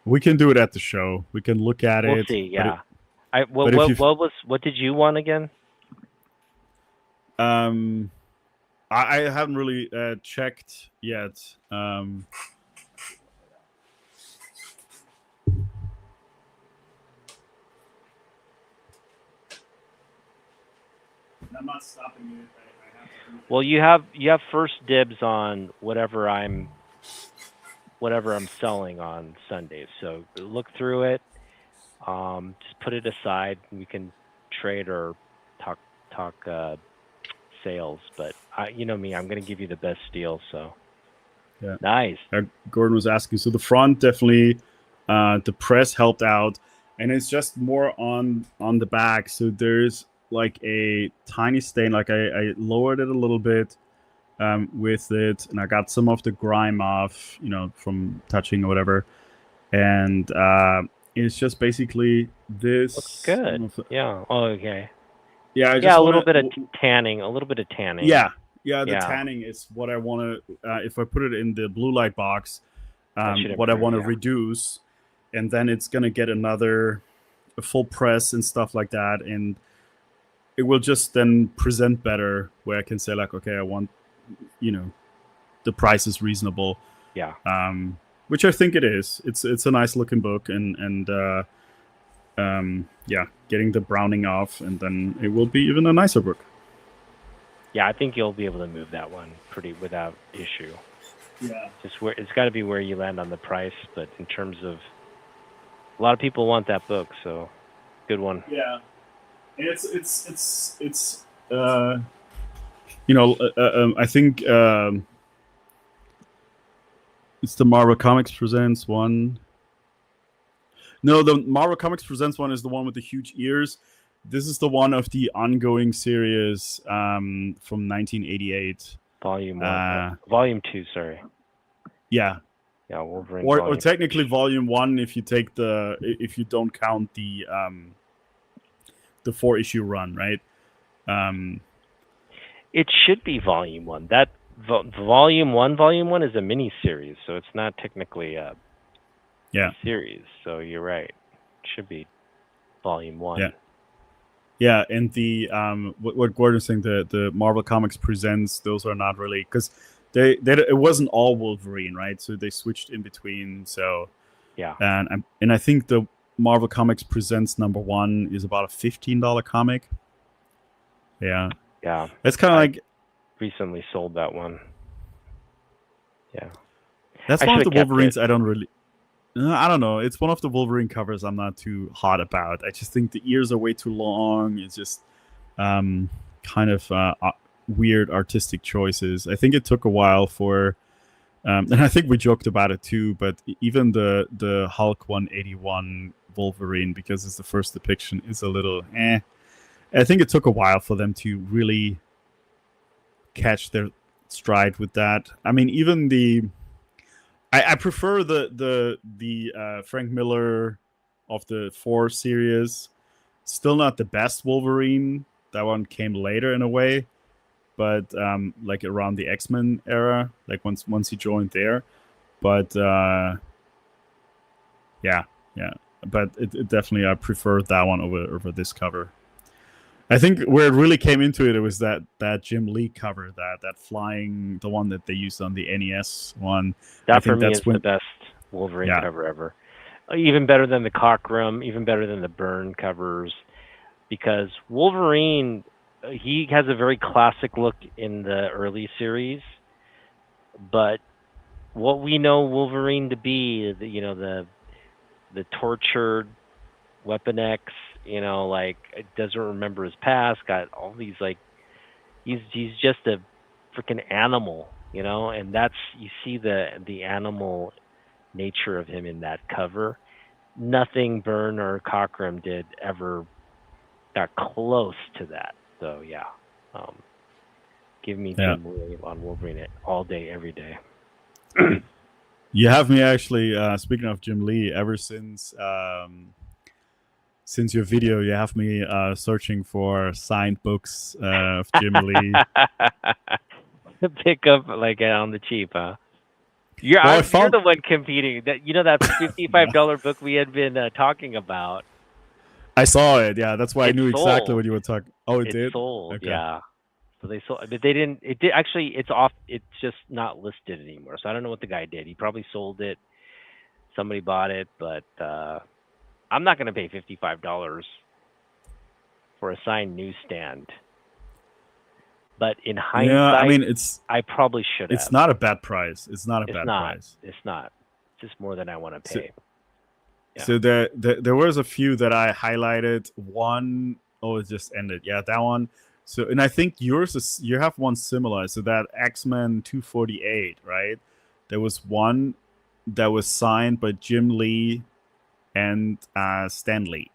We can do it at the show. We can look at We'll it. see. Yeah. but if you What did you want again? I haven't really checked yet. I'm not stopping it. I have to do it. Well, you have first dibs on whatever I'm selling on Sundays. So look through it. Just put it aside. We can trade or talk sales. But you know me, I'm going to give you the best deal. So yeah, nice. Gordon was asking. So the front definitely, the press helped out, and it's just more on the back. So there's like a tiny stain. Like I lowered it a little bit with it, and I got some of the grime off, from touching or whatever, and it's just basically this. Looks good. Yeah. Oh, okay. Yeah, A little bit of tanning. A little bit of tanning. Yeah, the tanning is what I want to. If I put it in the blue light box, what I want to reduce, and then it's gonna get a full press and stuff like that, and it will just then present better. Where I can say like, okay, I want, the price is reasonable. Yeah. Which I think it is. It's a nice looking book, and getting the browning off, and then it will be even a nicer book. Yeah, I think you'll be able to move that one without issue. Yeah. Just it's got to be where you land on the price, but in terms of a lot of people want that book, so good one. Yeah. And it's I think it's the Marvel Comics Presents one. No, the Marvel Comics Presents one is the one with the huge ears. This is the one of the ongoing series from 1988. Volume 1. Volume 2, sorry. Yeah. Yeah, Wolverine. Or technically Volume 1 if you don't count the 4-issue run, right? It should be Volume 1. That Volume 1 is a mini series, so it's not technically a series. So you're right. It should be Volume 1. Yeah. Yeah, and the what Gordon's saying, the Marvel Comics Presents, those are not really, because it wasn't all Wolverine, right? So they switched in between. So yeah, and I think the Marvel Comics Presents #1 is about a $15 comic. Yeah. Yeah. It's kind of like recently sold that one. Yeah. That's one of the Wolverines I don't really. I don't know. It's one of the Wolverine covers I'm not too hot about. I just think the ears are way too long. It's just kind of weird artistic choices. I think it took a while for, and I think we joked about it too, but even the Hulk 181 Wolverine, because it's the first depiction, is a little eh. I think it took a while for them to really catch their stride with that. I mean, even I prefer the Frank Miller of the 4 series. Still not the best Wolverine. That one came later in a way, but like around the X-Men era, like once he joined there. But yeah. But it definitely I prefer that one over this cover. I think where it really came into it was that Jim Lee cover, that flying, the one that they used on the NES one. That for me is the best Wolverine cover ever. Even better than the Cockrum, even better than the Byrne covers, because Wolverine he has a very classic look in the early series, but what we know Wolverine to be, the tortured Weapon X, like doesn't remember his past, got all these like he's just a freaking animal, and that's you see the animal nature of him in that cover. Nothing Byrne or Cockrum did ever got close to that. So yeah, give me Jim Lee on Wolverine all day, every day. You have me actually. Speaking of Jim Lee, ever since your video, you have me searching for signed books of Jim Lee. Pick up like on the cheap, huh? Well, You're the one competing. That that $55 book we had been talking about. I saw it. Yeah, that's why I knew sold. exactly what you were talking. Oh, it did. Sold. Okay. Yeah. So they sold, but they didn't. It did actually. It's off. It's just not listed anymore. So I don't know what the guy did. He probably sold it. Somebody bought it, but I'm not going to pay $55 for a signed newsstand. But in hindsight, I probably should have. It's not a bad price. It's not a bad price. It's not. It's just more than I want to pay. So there was a few that I highlighted. One, it just ended. Yeah, that one. So, and I think you have one similar. So that X-Men 248, right? There was one that was signed by Jim Lee and Stan Lee.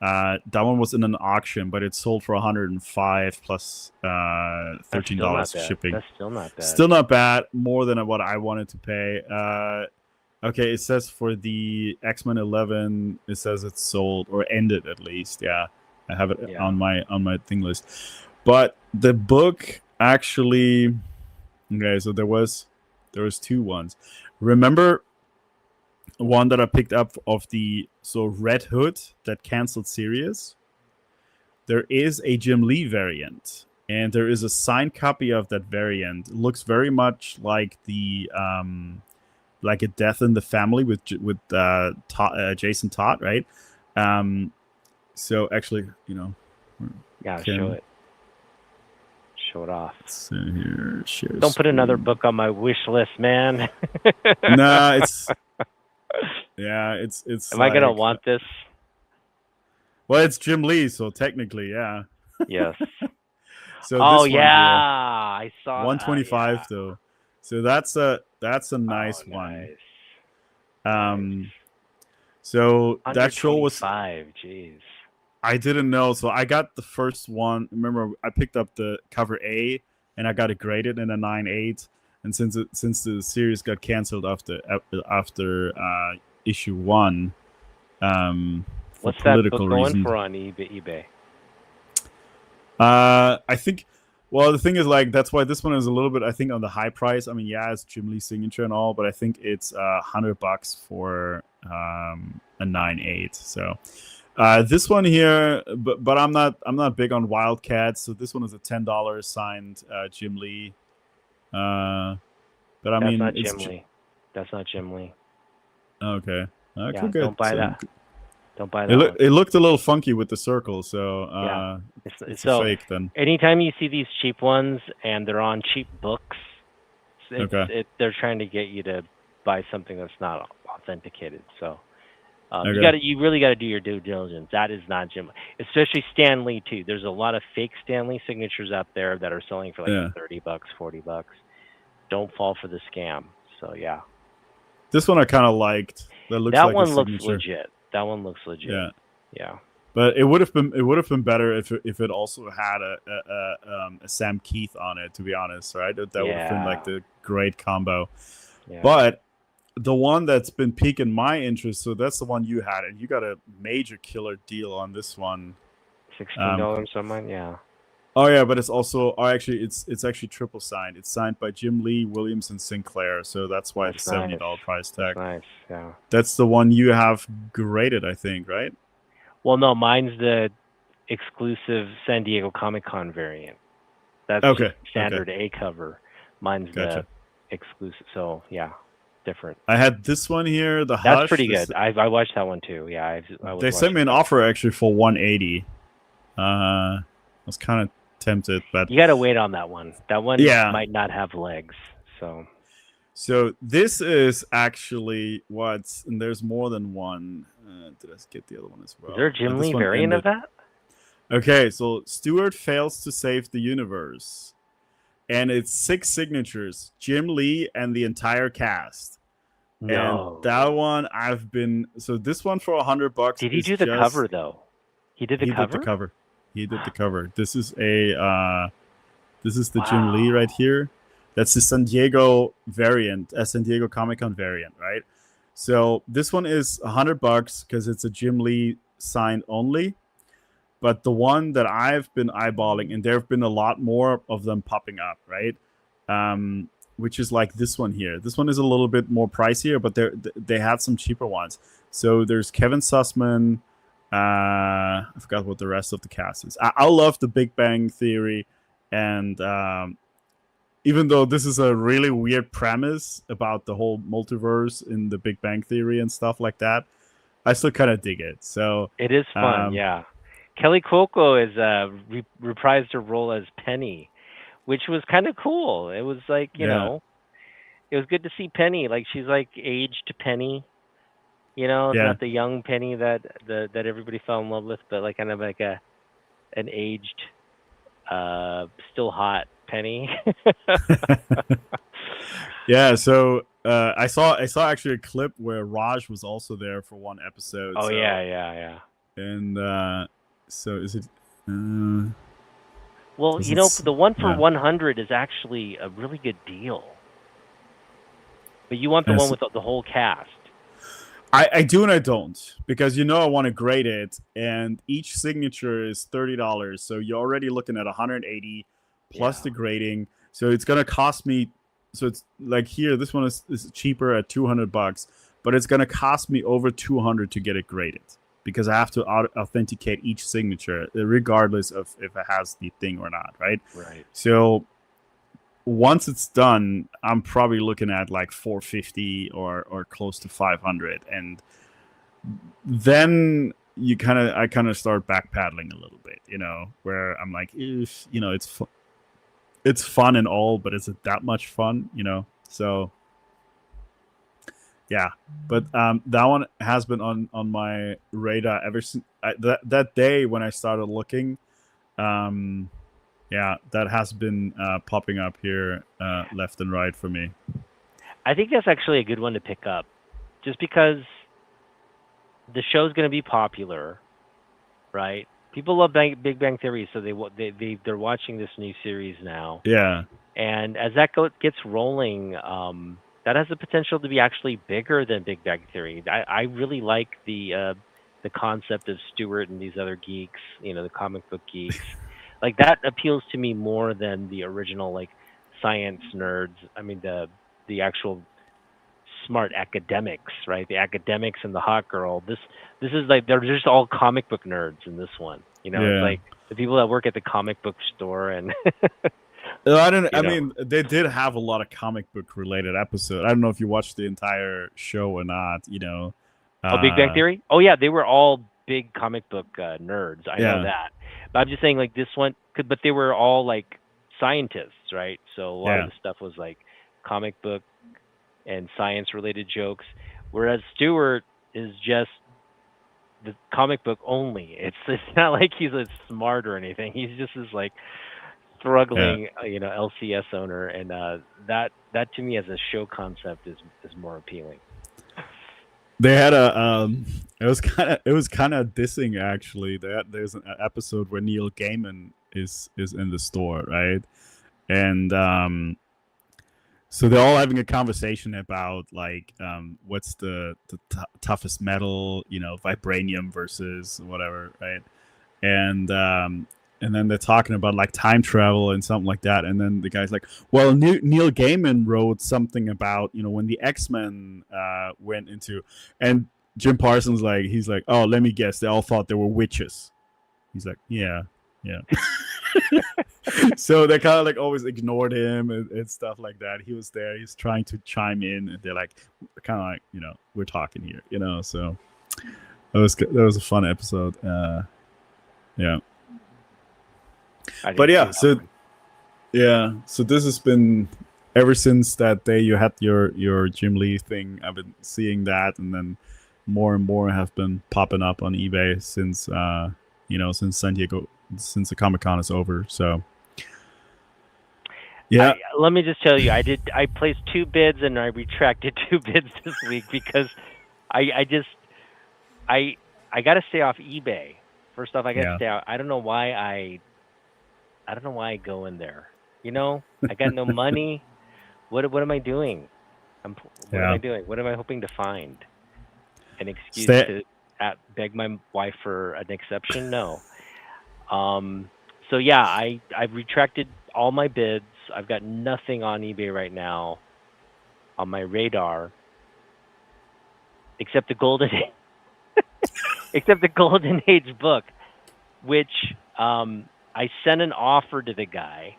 That one was in an auction, but it sold for $105 plus $13 shipping. That's still not bad. Still not bad. More than what I wanted to pay. Okay, it says for the X-Men 11, it says it's sold or ended at least. Yeah, I have it on my thing list. But the book actually, okay, so there was two ones. Remember one that I picked up of the Red Hood that canceled series? There is a Jim Lee variant, and there is a signed copy of that variant. It looks very much like the like a Death in the Family with Jason Todd, right? So actually, show it off. So here, don't put another book on my wish list, man. Nah, it's Am I gonna want this? Well, it's Jim Lee, so technically, yeah. Yes. So this I saw 125 though. So that's a nice one. So that show was 5. Jeez. I didn't know, so I got the first one. Remember, I picked up the cover A, and I got it graded in a 9.8. And since the series got canceled after issue 1, what's that book going for on eBay? I think. Well, the thing is, like, that's why this one is a little bit, I think, on the high price. I mean, yeah, it's Jim Lee's signature and all, but I think it's $100 for a 9.8. So this one here, but I'm not big on Wildcats, so this one is a $10 signed Jim Lee. But I mean, not Jim Lee. That's not Jim Lee. Okay. Yeah, don't buy that. Don't buy that. It looked a little funky with the circle, so it's a fake then. Anytime you see these cheap ones and they're on cheap books, they're trying to get you to buy something that's not authenticated. So you really got to do your due diligence. That is not Jim, especially Stan Lee too. There's a lot of fake Stan Lee signatures out there that are selling for like $30, $40. Don't fall for the scam. So yeah. This one I kind of liked. That one looks legit. That one looks legit. Yeah. But it would have been better if it also had a Sam Keith on it. To be honest, right? That would have been like the great combo. Yeah. But the one that's been piquing my interest, so that's the one you had, and you got a major killer deal on this one. $16 someone, yeah. Oh yeah, but it's also it's actually triple signed. It's signed by Jim Lee, Williams, and Sinclair. So that's why it's $70 price tag. That's nice, yeah. That's the one you have graded, I think, right? Well, no, mine's the exclusive San Diego Comic-Con variant. That's standard A cover. Mine's the exclusive. So yeah, different. I had this one here. The That's pretty good. I watched that one too. Yeah, they sent me an offer actually for $180. was kind of tempted, but You got to wait on that one. That one yeah. might not have legs. So this is actually and there's more than one. Did I get the other one as well? Is there a Jim This Lee one variant of ended. that? Okay, so Stewart fails to save the universe, and it's 6 signatures: Jim Lee and the entire cast. And No. that one so this one for $100 Did he is do the just cover though? He did the he did the cover? cover. He did the cover. This is the Jim Lee right Wow. here. That's the San Diego variant, a San Diego Comic Con variant, right? So this one is $100 because it's a Jim Lee signed only. But the one that I've been eyeballing, and there have been a lot more of them popping up, right? Which is like this one here. This one is a little bit more pricier, but they had some cheaper ones. So there's Kevin Sussman. I forgot what the rest of the cast is. I love the Big Bang Theory, and even though this is a really weird premise about the whole multiverse in the Big Bang Theory and stuff like that, I still kind of dig it. So It is fun, yeah. Kelly Cuoco is reprised her role as Penny, which was kind of cool. It was like, you know, it was good to see Penny. Like she's like aged Penny. You know, yeah. not the young Penny that everybody fell in love with, but like kind of like an aged, still hot Penny. Yeah, so I saw actually a clip where Raj was also there for one episode. Oh so, yeah. And so is it? Well, you know, the one for 100 is actually a really good deal. But you want the one with the whole cast. I do and I don't, because I want to grade it, and each signature is $30, so you're already looking at 180 plus the grading. So it's gonna cost me. So it's like here, this one is cheaper at $200, but it's gonna cost me over $200 to get it graded, because I have to authenticate each signature, regardless of if it has the thing or not, right? Right. So once it's done, I'm probably looking at like 450 or close to 500, and then I kind of start backpedaling a little bit, where I'm like, it's fun and all, but is it that much fun, So yeah, but that one has been on my radar ever since that day when I started looking. Yeah, that has been popping up here left and right for me. I think that's actually a good one to pick up, just because the show's going to be popular, right? People love Big Bang Theory, so they're watching this new series now. Yeah. And as that gets rolling, that has the potential to be actually bigger than Big Bang Theory. I really like the concept of Stewart and these other geeks, the comic book geeks. Like that appeals to me more than the original like science nerds. I mean the actual smart academics, right? The academics and the hot girl. This is like they're just all comic book nerds in this one. It's like the people that work at the comic book store and I mean, they did have a lot of comic book related episodes. I don't know if you watched the entire show or not. Big Bang Theory. Oh yeah, they were all big comic book nerds. I know that. But I'm just saying, like this one, but they were all like scientists, right? So a lot of the stuff was like comic book and science related jokes, whereas Stewart is just the comic book only. It's not like he's smart or anything. He's just this like struggling, LCS owner, and that to me as a show concept is more appealing. They had it was kind of dissing actually. There's an episode where Neil Gaiman is in the store, right? And so they're all having a conversation about like what's the toughest metal, vibranium versus whatever, right? And then they're talking about like time travel and something like that. And then the guy's like, well, Neil Gaiman wrote something about, when the X-Men went into, and Jim Parsons, he's like, oh, let me guess. They all thought they were witches. He's like, yeah. So they kind of like always ignored him and stuff like that. He was there. He's trying to chime in, and they're like, kind of like, we're talking here, so that was a fun episode. Yeah. I But didn't see yeah, that so one. yeah, so this has been ever since that day you had your Jim Lee thing. I've been seeing that, and then more and more have been popping up on eBay since since San Diego, since the Comic Con is over. So yeah, Let me just tell you, I placed 2 bids and I retracted 2 bids this week because I just I I got to stay off eBay. First off, I got to yeah, stay out. I don't know why I go in there. I got no money. What am I doing? What am I yeah. doing? What am I hoping to find? An excuse Stay. to beg my wife for an exception? No. Um. So yeah, I've retracted all my bids. I've got nothing on eBay right now on my radar except the golden except the golden age book, which I sent an offer to the guy,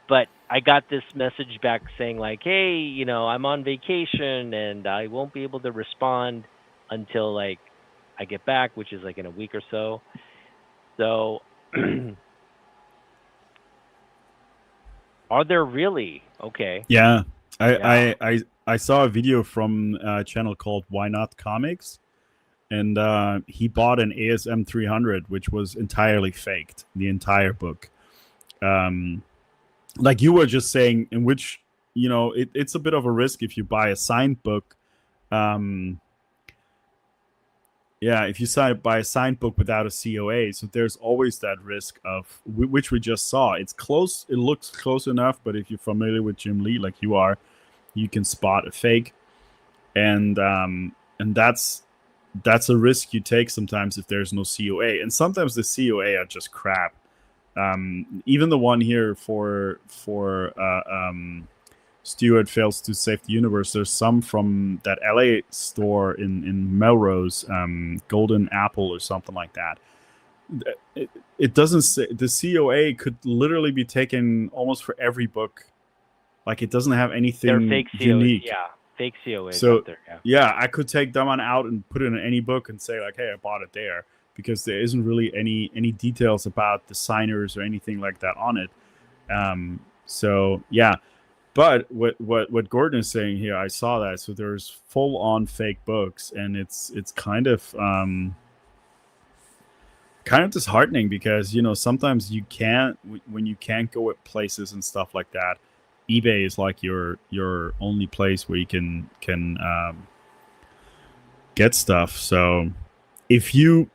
but I got this message back saying like, "Hey, I'm on vacation and I won't be able to respond until like I get back, which is like in a week or so." So, are there really? Okay. Yeah, Yeah. I saw a video from a channel called Why Not Comics, and he bought an ASM 300, which was entirely faked, the entire book. Um, like you were just saying, in which it's a bit of a risk if you buy a signed book. Um, yeah, if you buy a signed book without a COA, so there's always that risk of which we just saw. It's close, it looks close enough, but if you're familiar with Jim Lee, like you are, you can spot a fake, and that's a risk you take sometimes if there's no COA, and sometimes the COA are just crap. Even the one here for Stewart Fails to Save the Universe. There's some from that LA store in Melrose, Golden Apple or something like that. It doesn't say the COA could literally be taken almost for every book. Like it doesn't have There are anything fake COA. unique. Yeah, fake COAs out So there. Yeah. yeah, I could take that one out and put it in any book and say like, hey, I bought it there, because there isn't really any details about the signers or anything like that on it. So yeah, but what Gordon is saying here, I saw that. So there's full on fake books, and it's kind of disheartening because sometimes you can't, when you can't go at places and stuff like that. eBay is like your only place where you can get stuff. So if you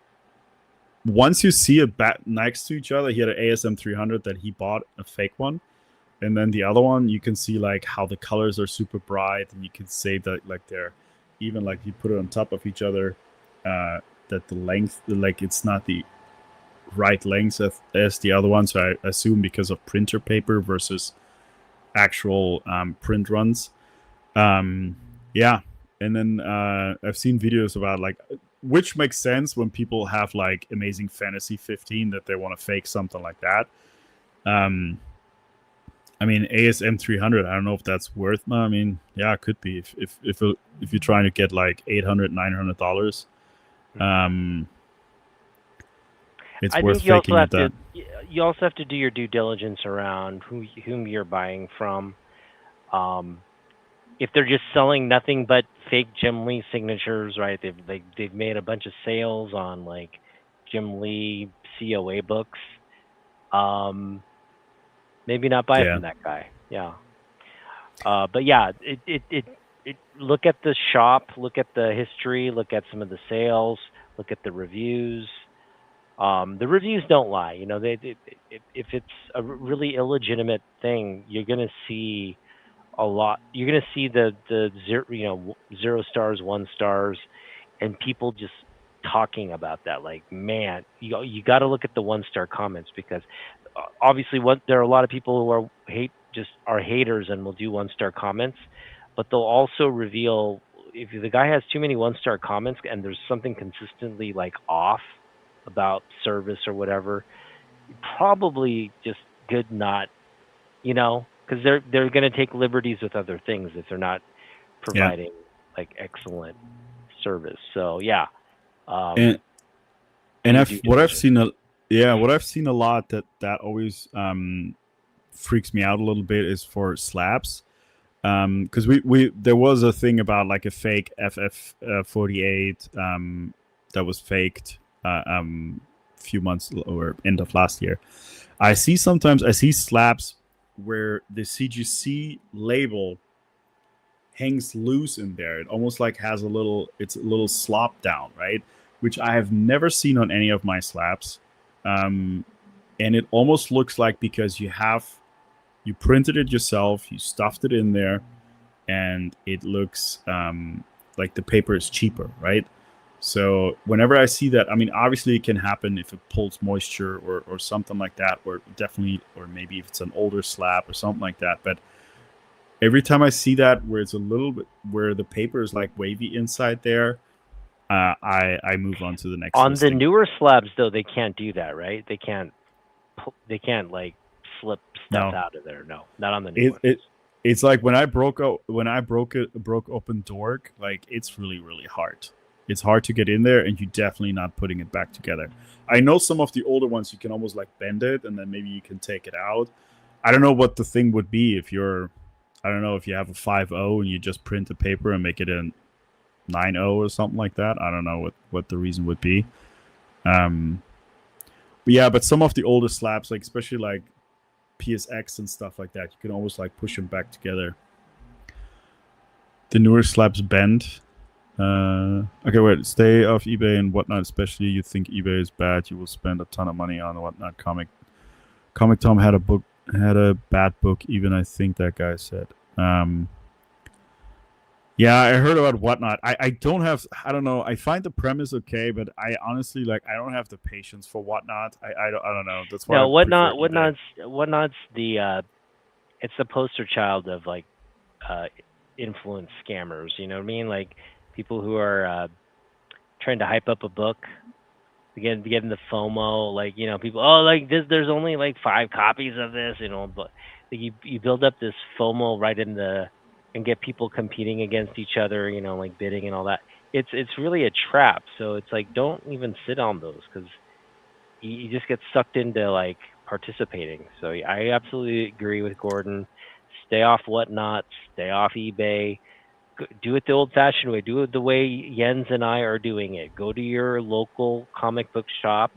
once you see a bat next to each other, he had an ASM 300 that he bought a fake one, and then the other one you can see like how the colors are super bright, and you can say that like they're even like you put it on top of each other, that the length, like it's not the right length as the other one. So I assume because of printer paper versus actual print runs. Yeah, and then I've seen videos about like, which makes sense when people have like Amazing Fantasy 15 that they want to fake something like that. Um, I mean ASM 300. I don't know if that's worth. I mean, yeah, it could be if you're trying to get like $800-900. Mhm. Um, it's I worth think you also faking at have to that. do your due diligence around whom you're buying from. Um, if they're just selling nothing but fake Jim Lee signatures, right? They've made a bunch of sales on like Jim Lee COA books. Um, Maybe not buy Yeah, from that guy. Yeah. But yeah, it look at the shop, look at the history, look at some of the sales, look at the reviews. The reviews don't lie. If it's a really illegitimate thing, you're gonna see a lot. You're gonna see the zero, 0 stars, 1 stars, and people just talking about that. Like, man, you got to look at the 1 star comments because obviously, there are a lot of people who are haters and will do 1 star comments, but they'll also reveal if the guy has too many 1 star comments and there's something consistently like off about service or whatever, probably just good not, because they're going to take liberties with other things if they're not yeah, providing like excellent service. So yeah, and do and your I've due what I've diligence. seen Yeah, what I've seen a lot that always freaks me out a little bit is for slabs. Because we there was a thing about like a fake FF 48 that was faked few months or end of last year. I see slabs where the CGC label hangs loose in there. It almost like has a little, it's a little slop down, right? Which I have never seen on any of my slabs. Um, and it almost looks like because you printed it yourself, you stuffed it in there, and it looks like the paper is cheaper, right? So whenever I see that, I mean, obviously it can happen if it pulls moisture or something like that, or definitely, or maybe if it's an older slab or something like that. But every time I see that where it's a little bit where the paper is like wavy inside there, I move on to the next On the listing. newer slabs, though, they can't do that, right? They can't like slip stuff No, out of there. No, not on the new it ones. it it's like when I broke open Dork, like it's really hard. It's hard to get in there, and you're definitely not putting it back together. I know some of the older ones you can almost like bend it, and then maybe you can take it out. I don't know what the thing would be if you're, I don't know if you have a 5.0 and you just print the paper and make it a 9.0 or something like that. I don't know what the reason would be. Um, but yeah, but some of the older slabs, like especially like PSX and stuff like that, you can almost like push them back together. The newer slabs bend. Okay, wait. Stay off eBay and whatnot. Especially, you think eBay is bad, you will spend a ton of money on whatnot. Comic Tom had a bad book. Even I think that guy said. Yeah, I heard about whatnot. I don't have. I don't know. I find the premise okay, but I honestly like. I don't have the patience for whatnot. I don't know. That's why I No, prefer eBay. whatnot's the it's the poster child of like uh influence scammers. You know what I mean? Like people who are trying to hype up a book, getting the FOMO. Like people. Oh, like this. There's only like 5 copies of this. But you build up this FOMO right in the and get people competing against each other. Like bidding and all that. It's really a trap. So it's like don't even sit on those because you just get sucked into like participating. So I absolutely agree with Gordon. Stay off whatnot. Stay off eBay. Do it the old-fashioned way. Do it the way Jens and I are doing it. Go to your local comic book shop.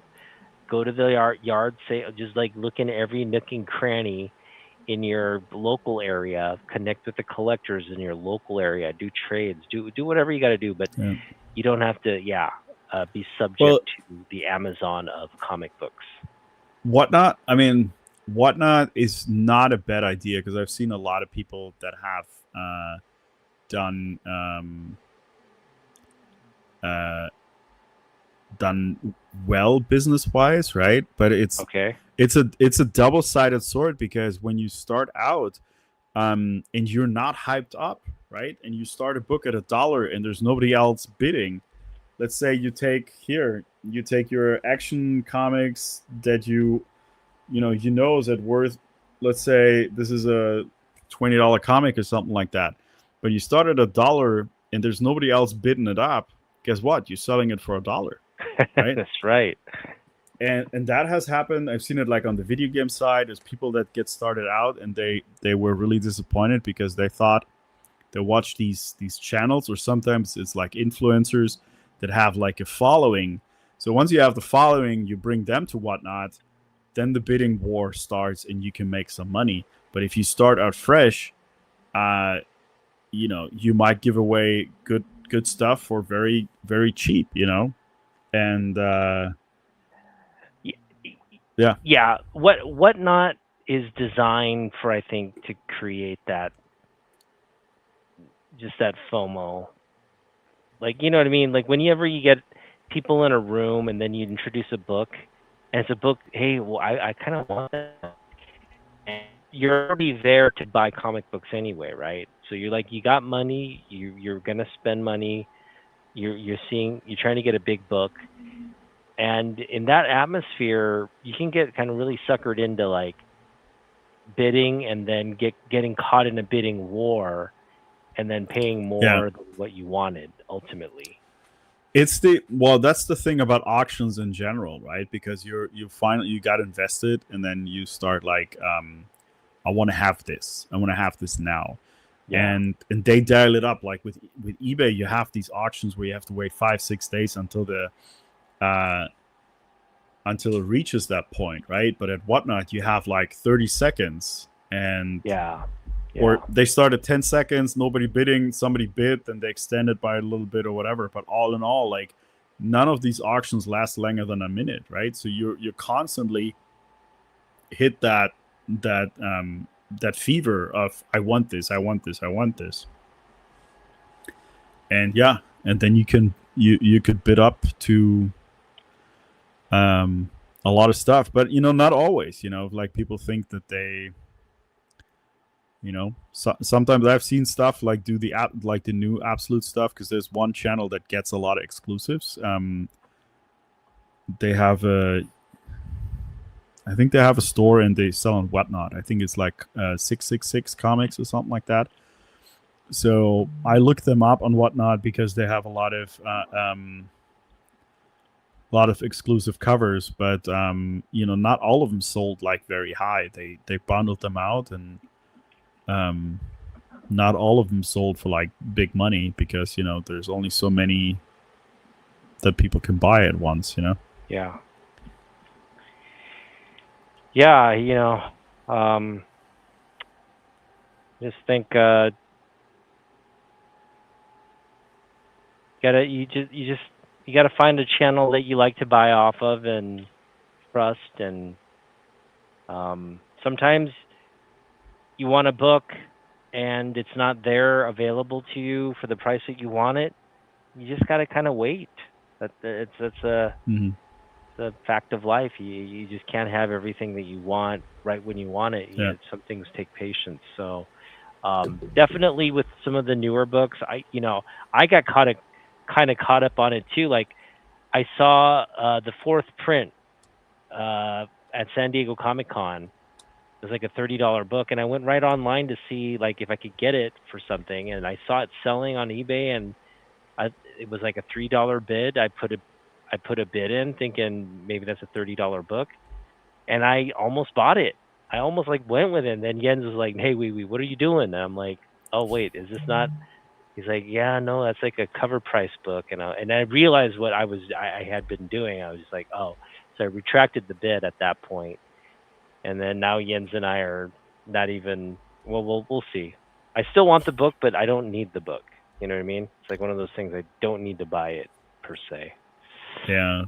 Go to the yard sale. Just like look in every nook and cranny in your local area. Connect with the collectors in your local area. Do trades. Do whatever you got to do. But Yeah. you don't have to. Yeah, be subject Well, to the Amazon of comic books. whatnot. I mean, whatnot is not a bad idea because I've seen a lot of people that have done uh, done well business wise, right? But Okay. it's a double sided sword because when you start out and you're not hyped up, right, and you start a book at $1 and there's nobody else bidding. Let's say you take your action comics that you know is at worth. Let's say this is a $20 comic or something like that, but you start at $1 and there's nobody else bidding it up. Guess what? You're selling it for $1, right? That's right. And that has happened. I've seen it like on the video game side. There's people that get started out and they were really disappointed because they thought they watch these channels, or sometimes it's like influencers that have like a following. So once you have the following, you bring them to whatnot, then the bidding war starts and you can make some money. But if you start out fresh, uh, you might give away good stuff for very cheap, and yeah, Yeah. Whatnot is designed for, I think, to create that just that FOMO. Like you know what I mean? Like whenever you get people in a room and then you introduce a book, and it's a book. Hey, well, I kind of want that. And you're already there to buy comic books anyway, right? So you're like, you got money. You're gonna spend money. You're trying to get a big book. And in that atmosphere, you can get kind of really suckered into like bidding and then getting caught in a bidding war and then paying yeah. more than what you wanted ultimately. that's the thing about auctions in general, right? Because you got invested, and then you start like, I want to have this. I want to have this now. Yeah. And they dial it up. Like with eBay, you have these auctions where you have to wait 5-6 days uh, until it reaches that point, right? But at Whatnot, you have like 30 seconds, and Yeah. or they start at 10 seconds, nobody bidding, somebody bid, then they extend it by a little bit or whatever. But all in all, like, none of these auctions last longer than a minute, right? So you're constantly hit that fever of, I want this, I want this, I want this. And yeah, and then you could bid up to a lot of stuff. But not always, like, people think that they, sometimes I've seen stuff like do the app, like the new Absolute stuff, because there's one channel that gets a lot of exclusives. They have I think they have a store, and they sell on Whatnot. I think it's like 666 Comics or something like that. So I looked them up on Whatnot because they have a lot of exclusive covers, but not all of them sold like very high. They bundled them out, and not all of them sold for like big money, because there's only so many that people can buy at once. Yeah. Yeah, just think you gotta find a channel that you like to buy off of and trust. And sometimes you want a book and it's not there available to you for the price that you want it. You just gotta kind of wait. That's a Mm-hmm. the fact of life. You just can't have everything that you want right when you want it. Yeah. Some things take patience. So definitely with some of the newer books, I got kind of caught up on it too. Like, I saw the fourth print at San Diego Comic-Con. It was like a $30 book, and I went right online to see like if I could get it for something, and I saw it selling on eBay, and it was like a $3 bid. I put a bid in thinking maybe that's a $30 book, and I almost bought it. I almost like went with it. And then Jens was like, "Hey, wait, what are you doing?" And I'm like, "Oh, wait, is this not?" He's like, "Yeah, no, that's like a cover price book." And I realized what I had been doing. I was just like, "Oh," so I retracted the bid at that point. And then now Jens and I are not even. Well, we'll see. I still want the book, but I don't need the book. You know what I mean? It's like one of those things. I don't need to buy it per se. Yeah.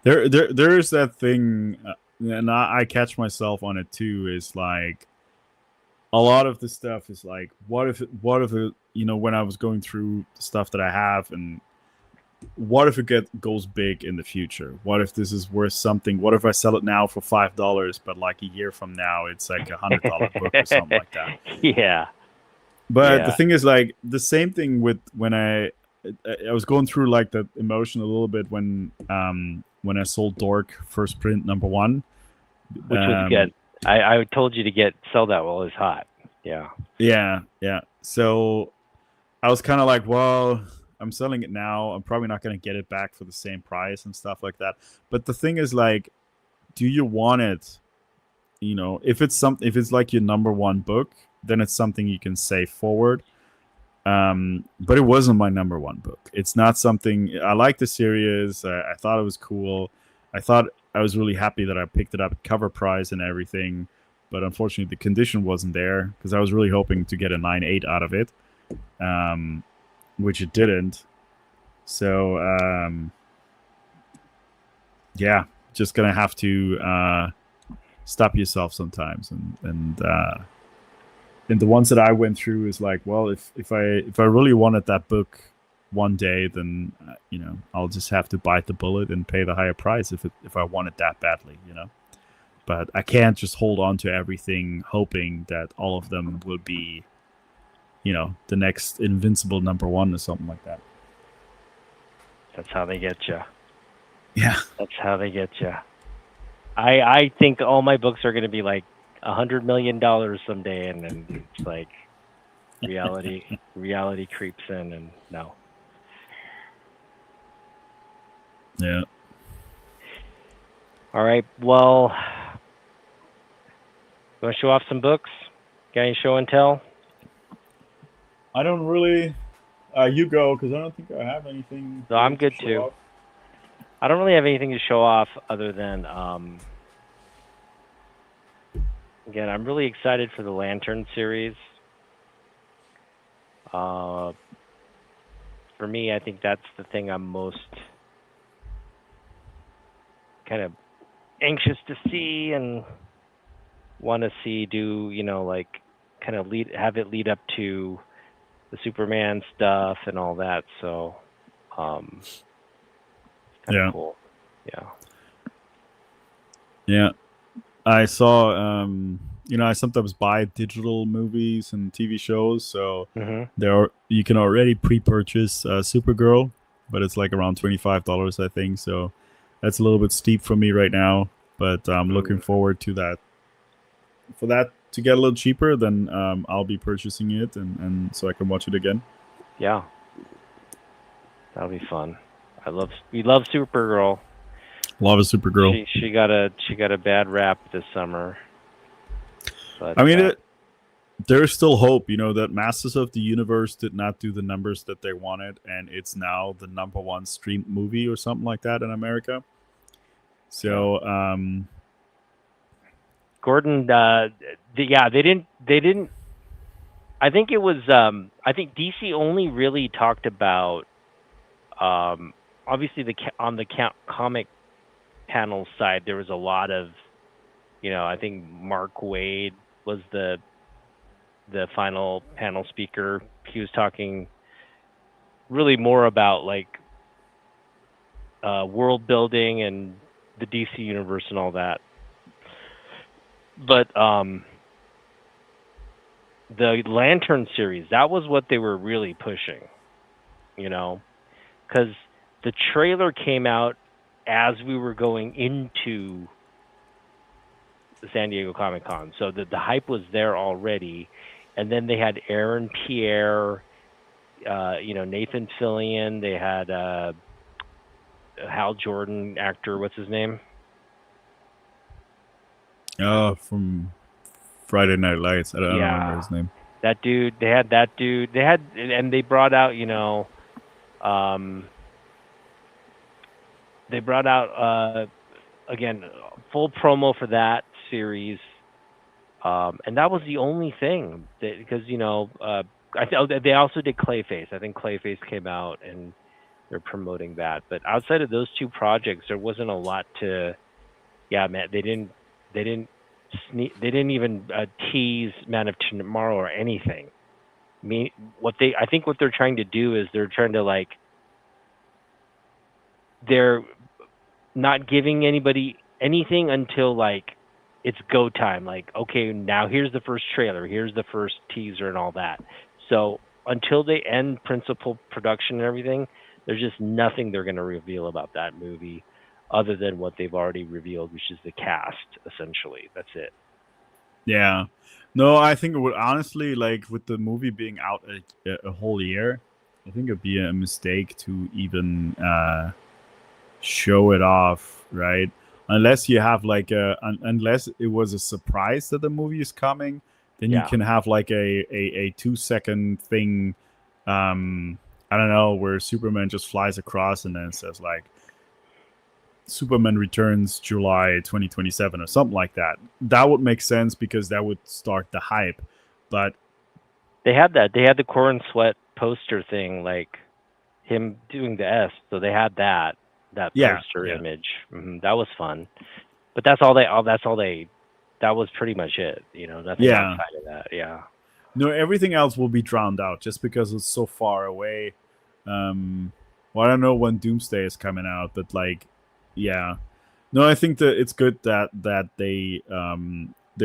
There is that thing, and I catch myself on it too. Is like, a lot of the stuff is like, what if it, when I was going through the stuff that I have, and what if it goes big in the future? What if this is worth something? What if I sell it now for $5, but like a year from now it's like $100 book or something like that? Yeah. But the thing is, like, the same thing with when I was going through like that emotion a little bit when I sold Dork first print #1, which was good. I told you to sell that while it was hot. Yeah. Yeah. So I was kind of like, well, I'm selling it now. I'm probably not going to get it back for the same price and stuff like that. But the thing is, like, do you want it? If it's like your #1 book, then it's something you can save forward. But it wasn't my #1 book. It's not something I like the series. I thought it was cool. I was really happy that I picked it up at cover price and everything. But unfortunately, the condition wasn't there, because I was really hoping to get a 9.8 out of it, which it didn't. So yeah, just gonna have to stop yourself sometimes, and the ones that I went through is like, well, if I really wanted that book one day, then I'll just have to bite the bullet and pay the higher price if I want it that badly. But I can't just hold on to everything hoping that all of them will be, the next invincible #1 or something like that. That's how they get you. Yeah. That's how they get you. I think all my books are going to be like $100 million someday, and then it's like reality creeps in, and no. Yeah. All right. Well, you want to show off some books? Got any show and tell? I don't really. You go, because I don't think I have anything No, really I'm to good show too. off. I don't really have anything to show off other than again, I'm really excited for the Lantern series. Uh, for me, I think that's the thing I'm most kind of anxious to see and want to see do, like kind of have it lead up to the Superman stuff and all that. So, it's kind of Yeah. cool. Yeah. Yeah. I saw, I sometimes buy digital movies and TV shows, so Mhm. you can already pre-purchase Supergirl, but it's like around $25, I think. So that's a little bit steep for me right now, but I'm looking Mm. forward to that. For that to get a little cheaper, then I'll be purchasing it, and so I can watch it again. Yeah, that'll be fun. We love Supergirl. Love a Supergirl. She got a bad rap this summer, but I mean, there's still hope, that Masters of the Universe did not do the numbers that they wanted, and it's now the number one streamed movie or something like that in America. yeah. So, Gordon, yeah, they didn't. I think it was. I think DC only really talked about. Obviously, on the comic panel side, there was a lot of. I think Mark Wade was the final panel speaker. He was talking really more about like world building and the DC universe and all that. But the Lantern series, that was what they were really pushing, because the trailer came out as we were going into the San Diego Comic Con, so the hype was there already. And then they had Aaron Pierre, Nathan Fillion. They had Hal Jordan, actor. What's his name? from Friday Night Lights, I don't remember Yeah, his name. that dude. They had that dude. And they brought out, they brought out again full promo for that series. And that was the only thing because they also did Clayface. I think Clayface came out and they're promoting that. But outside of those two projects, there wasn't a lot to. Yeah, man, they didn't even tease Man of Tomorrow or anything. I think what they're trying to do is they're trying to they're not giving anybody anything until it's go time. Like, okay, now here's the first trailer, here's the first teaser and all that. So until they end principal production and everything, there's just nothing they're going to reveal about that movie other than what they've already revealed, which is the cast, essentially. That's it. Yeah. No, I think it would honestly, like, with the movie being out a whole year, I think it'd be a mistake to even show it off, right? Unless you have like unless it was a surprise that the movie is coming, then you Yeah. can have like a 2 second thing. I don't know, where Superman just flies across and then says like Superman returns July 2027 or something like that. That would make sense because that would start the hype. But They had that. They had the Corn Sweat poster thing, like him doing the S. So they had that yeah, poster yeah, image. That was fun. But that's all they. That's all they. That was pretty much it. Nothing yeah. outside of that. Yeah. No, everything else will be drowned out just because it's so far away. Well, I don't know when Doomsday is coming out, but like, yeah. No, I think that it's good that they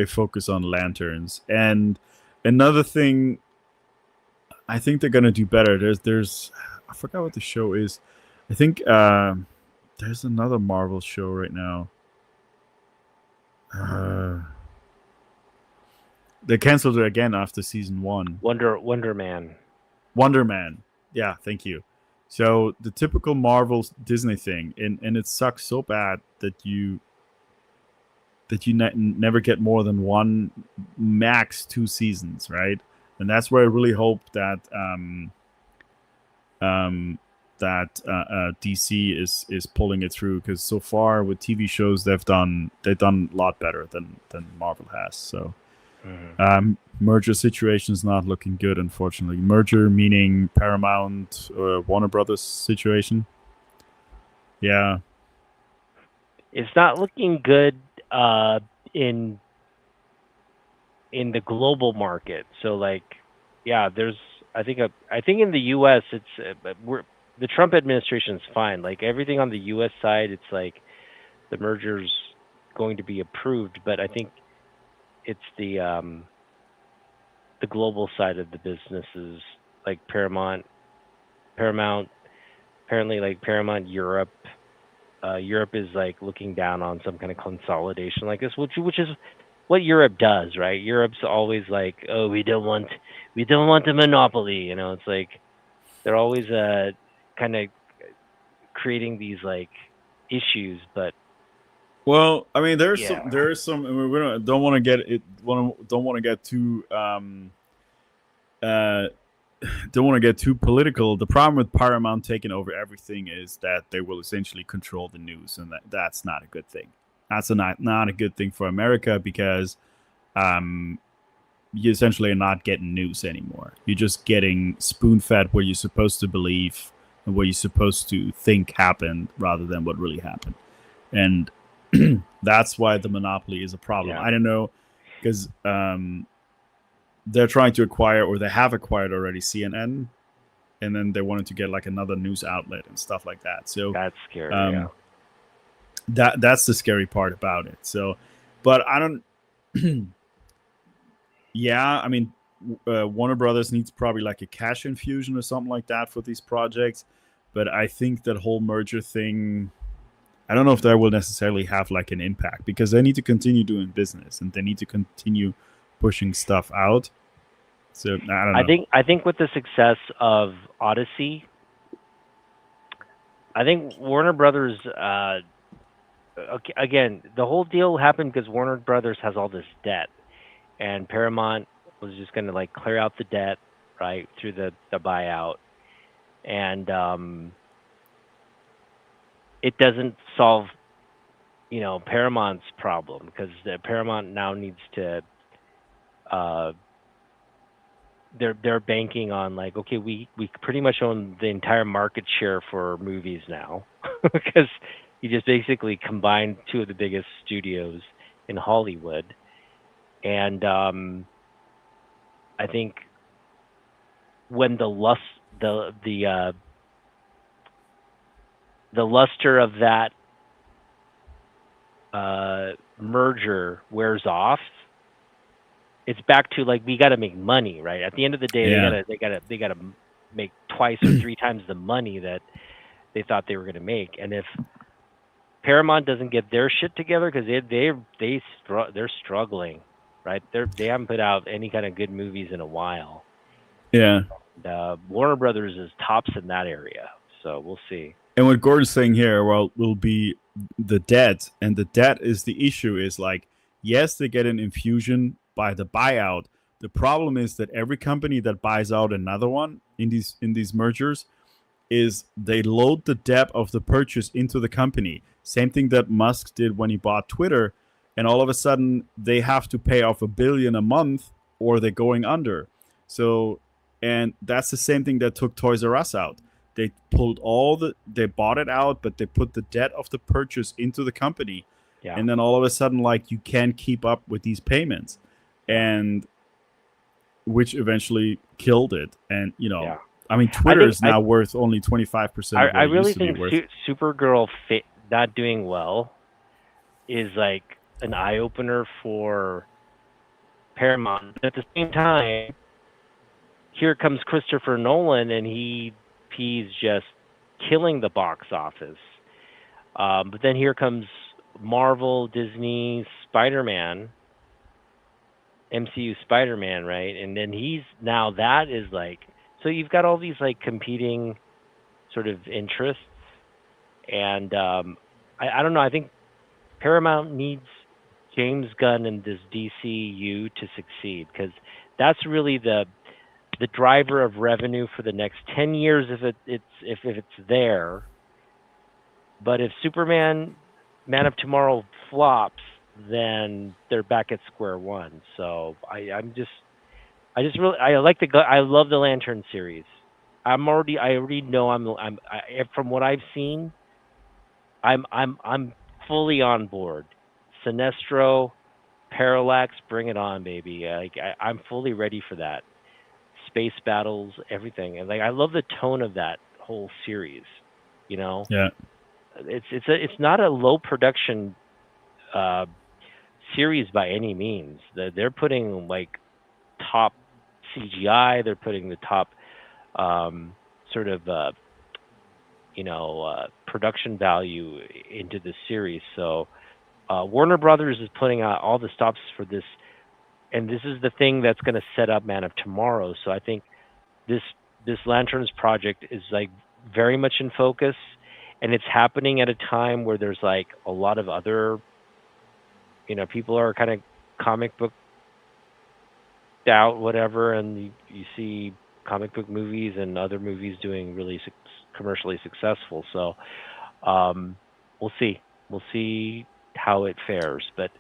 focus on lanterns. And another thing, I think they're gonna do better. There's I forgot what the show is. I think there's another Marvel show right now. Uh, they canceled it again after season one. Wonder Man. Wonder Man. Yeah, thank you. So the typical Marvel Disney thing, and it sucks so bad that you never get more than one, max 2 seasons, right? And that's where I really hope that um, DC is pulling it through, because so far with TV shows they've done a lot better than Marvel has. So Mhm. merger situation is not looking good, unfortunately. Merger meaning Paramount Warner Brothers situation. Yeah. It's not looking good in the global market. So like, yeah, there's I think in the U.S. it's the Trump administration is fine. Like everything on the U.S. side, it's like the merger's going to be approved, but I think it's the global side of the businesses like Paramount apparently like Paramount Europe. Europe is like looking down on some kind of consolidation like this, which is what Europe does, right? Europe's always like, oh, we don't want a monopoly. You know, it's like they're always kind of creating these like issues, but Well, I mean, yeah, there is some. I mean, we don't want to get it. Don't want to get too uh don't want to get too political. The problem with Paramount taking over everything is that they will essentially control the news, and that's not a good thing. That's not a good thing for America, because um, you essentially are not getting news anymore. You're just getting spoon fed what you're supposed to believe and what you're supposed to think happened rather than what really happened. And that's why the monopoly is a problem. yeah. I don't know, because they're trying to acquire, or they have acquired already, CNN, and then they wanted to get like another news outlet and stuff like that. So That's scary. Yeah. um, that's the scary part about it. So, but I don't. Yeah, I mean, Warner Brothers needs probably like a cash infusion or something like that for these projects. But I think that whole merger thing, I don't know if that will necessarily have like an impact, because they need to continue doing business and they need to continue pushing stuff out. So I don't know. I think with the success of Odyssey, I think Warner Brothers. Okay, again, the whole deal happened because Warner Brothers has all this debt, and Paramount was just going to like clear out the debt right through the buyout, and it doesn't solve Paramount's problem because the Paramount now needs to uh they're banking on like, okay, we pretty much own the entire market share for movies now because you just basically combined two of the biggest studios in Hollywood. And I think when the luster of that merger wears off, it's back to like we got to make money, right? At the end of the day, Yeah. they gotta make twice or three times the money that they thought they were going to make. And if Paramount doesn't get their shit together, because they're struggling, right? They haven't put out any kind of good movies in a while. Yeah. Warner Brothers is tops in that area, so we'll see. And what Gordon's saying here, well, will be the debt, and the debt is the issue. Is like, yes, they get an infusion by the buyout. The problem is that every company that buys out another one in these mergers is they load the debt of the purchase into the company. Same thing that Musk did when he bought Twitter, and all of a sudden they have to pay off $1 billion a month, or they're going under. So, and that's the same thing that took Toys R Us out. They bought it out, but they put the debt of the purchase into the company, Yeah, and then all of a sudden, like, you can't keep up with these payments, yeah, and which eventually killed it. And yeah. I mean, I Twitter think is now worth only 25% of I what it used really to be think worth. Supergirl not doing well is like an eye opener for Paramount. But at the same time, here comes Christopher Nolan, and he's just killing the box office. But then here comes Marvel, Disney, Spider-Man, MCU Spider-Man, right? And then he's now that is like, so you've got all these like competing sort of interests, and I don't know. I think Paramount needs James Gunn and this DCU to succeed because that's really the driver of revenue for the next 10 years if it's there. But if Superman Man of Tomorrow flops, then they're back at square one. So I just really I love the Lantern series. I already know from what I've seen, I'm fully on board. Sinestro, Parallax, bring it on, baby. I'm fully ready for that. Space battles, everything, and like I love the tone of that whole series. You know, Yeah. it's not a low production uh, series by any means. They're putting like top CGI. They're putting the top sort of production value into this series. So Warner Brothers is putting out all the stops for this, and this is the thing that's going to set up Man of Tomorrow. So I think this this Lanterns project is like very much in focus, and it's happening at a time where there's like a lot of other, people are kind of comic book out, whatever, and you see comic book movies and other movies doing really commercially successful. So we'll see. We'll see how it fares. But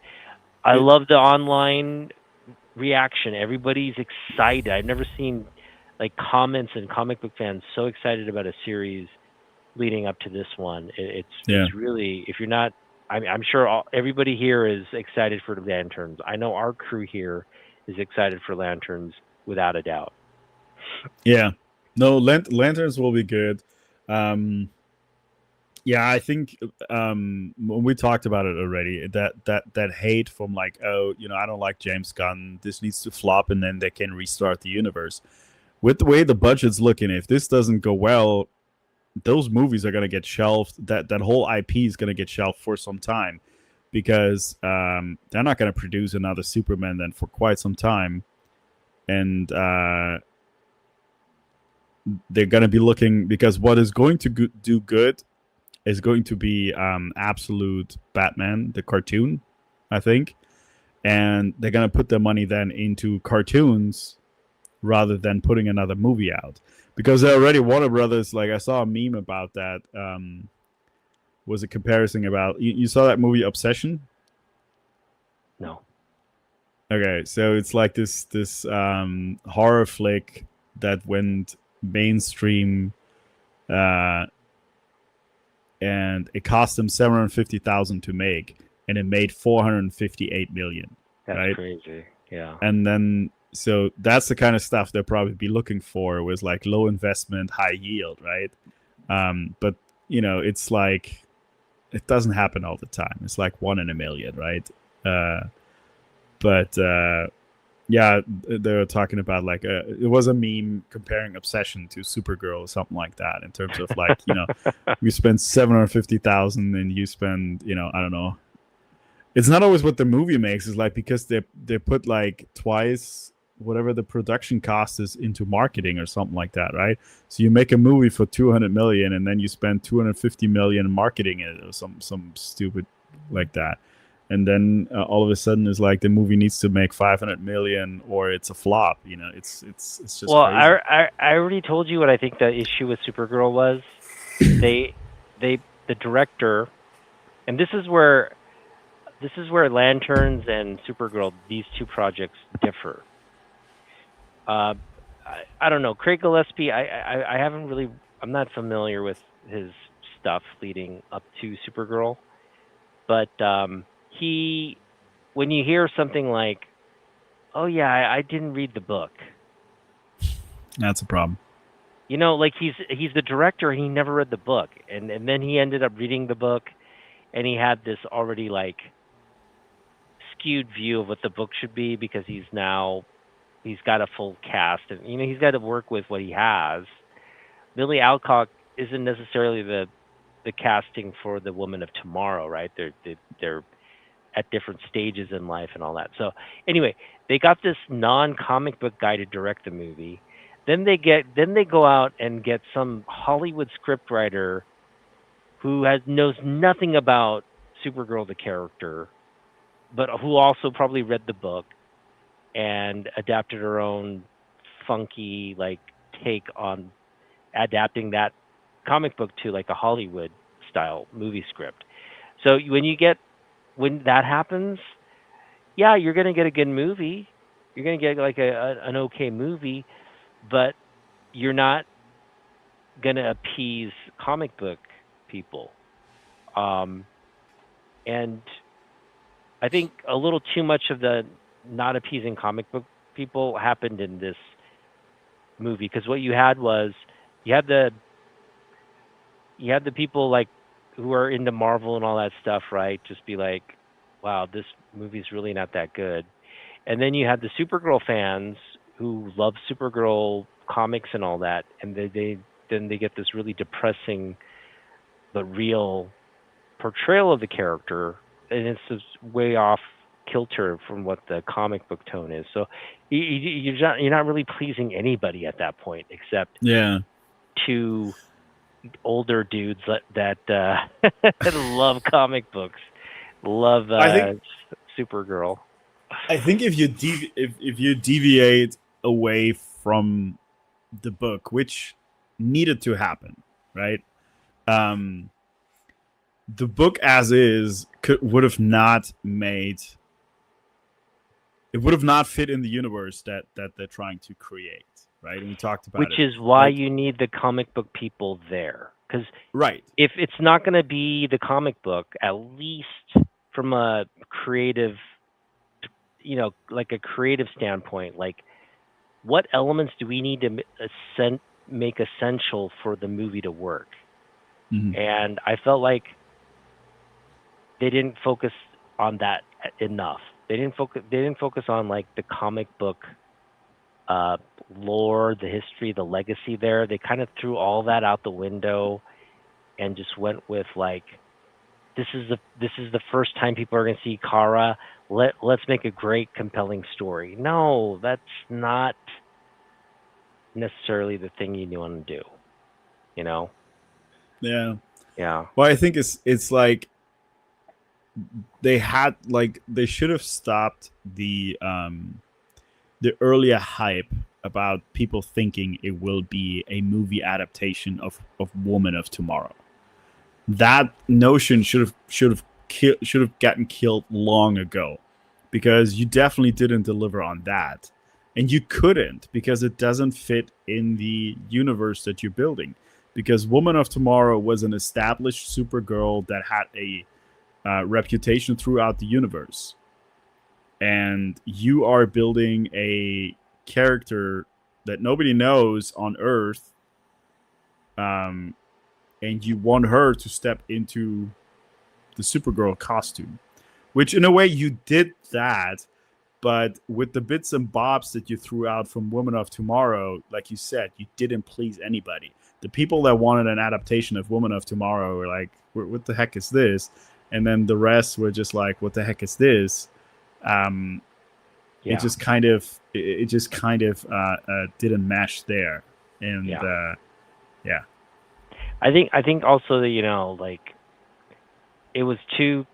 I It, love the online reaction. Everybody's excited. I've never seen like comments and comic book fans so excited about a series leading up to this one. yeah. It's really, if you're not, I'm sure everybody here is excited for the Lanterns. I know our crew here is excited for Lanterns without a doubt. Yeah. No, lanterns will be good. Um, yeah, I think when we talked about it already, that hate from like, oh, I don't like James Gunn. This needs to flop, and then they can restart the universe. With the way the budget's looking, if this doesn't go well, those movies are gonna get shelved. That whole IP is gonna get shelved for some time because they're not gonna produce another Superman then for quite some time, and they're gonna be looking because what is going to do good is going to be Absolute Batman, the cartoon, I think. And they're going to put their money then into cartoons rather than putting another movie out. Because they're already Warner Brothers, like I saw a meme about that. Was a comparison about, you saw that movie Obsession? No. Okay, so it's like this horror flick that went mainstream uh, and it cost them 750,000 to make, and it made 458 million. That's right? crazy. Yeah. And then so that's the kind of stuff they'll probably be looking for was like low investment, high yield, right? But it's like it doesn't happen all the time. It's like 1 in a million, right? But yeah, they were talking about like it was a meme comparing Obsession to Supergirl or something like that in terms of like you spend 750,000 and you spend I don't know. It's not always what the movie makes. It's like because they put like twice whatever the production cost is into marketing or something like that, right? So you make a movie for 200 million and then you spend 250 million marketing it or some stupid like that. And then all of a sudden it's like the movie needs to make 500 million or it's a flop. It's just Well, crazy. I already told you what I think the issue with Supergirl was. They the director, and this is where Lanterns and Supergirl, these two projects differ. I don't know. Craig Gillespie, I haven't really, I'm not familiar with his stuff leading up to Supergirl, but he, when you hear something like, "Oh yeah, I didn't read the book," That's a problem. like he's the director, he never read the book, and then he ended up reading the book, and he had this already like skewed view of what the book should be because he's got a full cast and he's got to work with what he has. Billy Alcock isn't necessarily the casting for the Woman of Tomorrow, right? They're at different stages in life and all that. So anyway, they got this non-comic book guy to direct the movie. Then they go out and get some Hollywood scriptwriter who knows nothing about Supergirl the character, but who also probably read the book and adapted her own funky like take on adapting that comic book to like a Hollywood style movie script. So when that happens, yeah, you're gonna get a good movie. You're gonna get like an okay movie, but you're not gonna appease comic book people. Um, and I think a little too much of the not appeasing comic book people happened in this movie because what you had was you had the you had the people like who are into Marvel and all that stuff, right? Just be like, wow, this movie's really not that good. And then you had the Supergirl fans who love Supergirl comics and all that, and they get this really depressing but real portrayal of the character, and it's just way off kilter from what the comic book tone is. So you're not really pleasing anybody at that point, except Yeah. two older dudes that love comic books, love I think Supergirl. I think if you deviate away from the book, which needed to happen, right? Um, the book as is would have not made it would have not fit in the universe that they're trying to create, right? And we talked about Which it. is why Like, you need the comic book people there, because right. if it's not going to be the comic book, at least from a creative, like a creative standpoint, like what elements do we need to make essential for the movie to work? Mhm. And I felt like they didn't focus on that enough. They didn't focus. They didn't focus on like the comic book uh, lore, the history, the legacy. There, they kind of threw all that out the window and just went with like, this is the first time people are going to see Kara. Let's make a great, compelling story. No, that's not necessarily the thing you want to do. You know? Yeah. Yeah. Well, I think it's like they should have stopped the earlier hype about people thinking it will be a movie adaptation of Woman of Tomorrow. That notion should have gotten killed long ago, because you definitely didn't deliver on that, and you couldn't, because it doesn't fit in the universe that you're building. Because Woman of Tomorrow was an established Supergirl that had a reputation throughout the universe, and you are building a character that nobody knows on Earth, um, and you want her to step into the Supergirl costume, which in a way you did that, but with the bits and bobs that you threw out from Woman of Tomorrow, like you said, you didn't please anybody. The people that wanted an adaptation of Woman of Tomorrow were like, "What the heck is this?" And then the rest were just like, "What the heck is this?" Um, Yeah. it just kind of didn't mesh there, and Yeah. yeah. I think also that like it was too.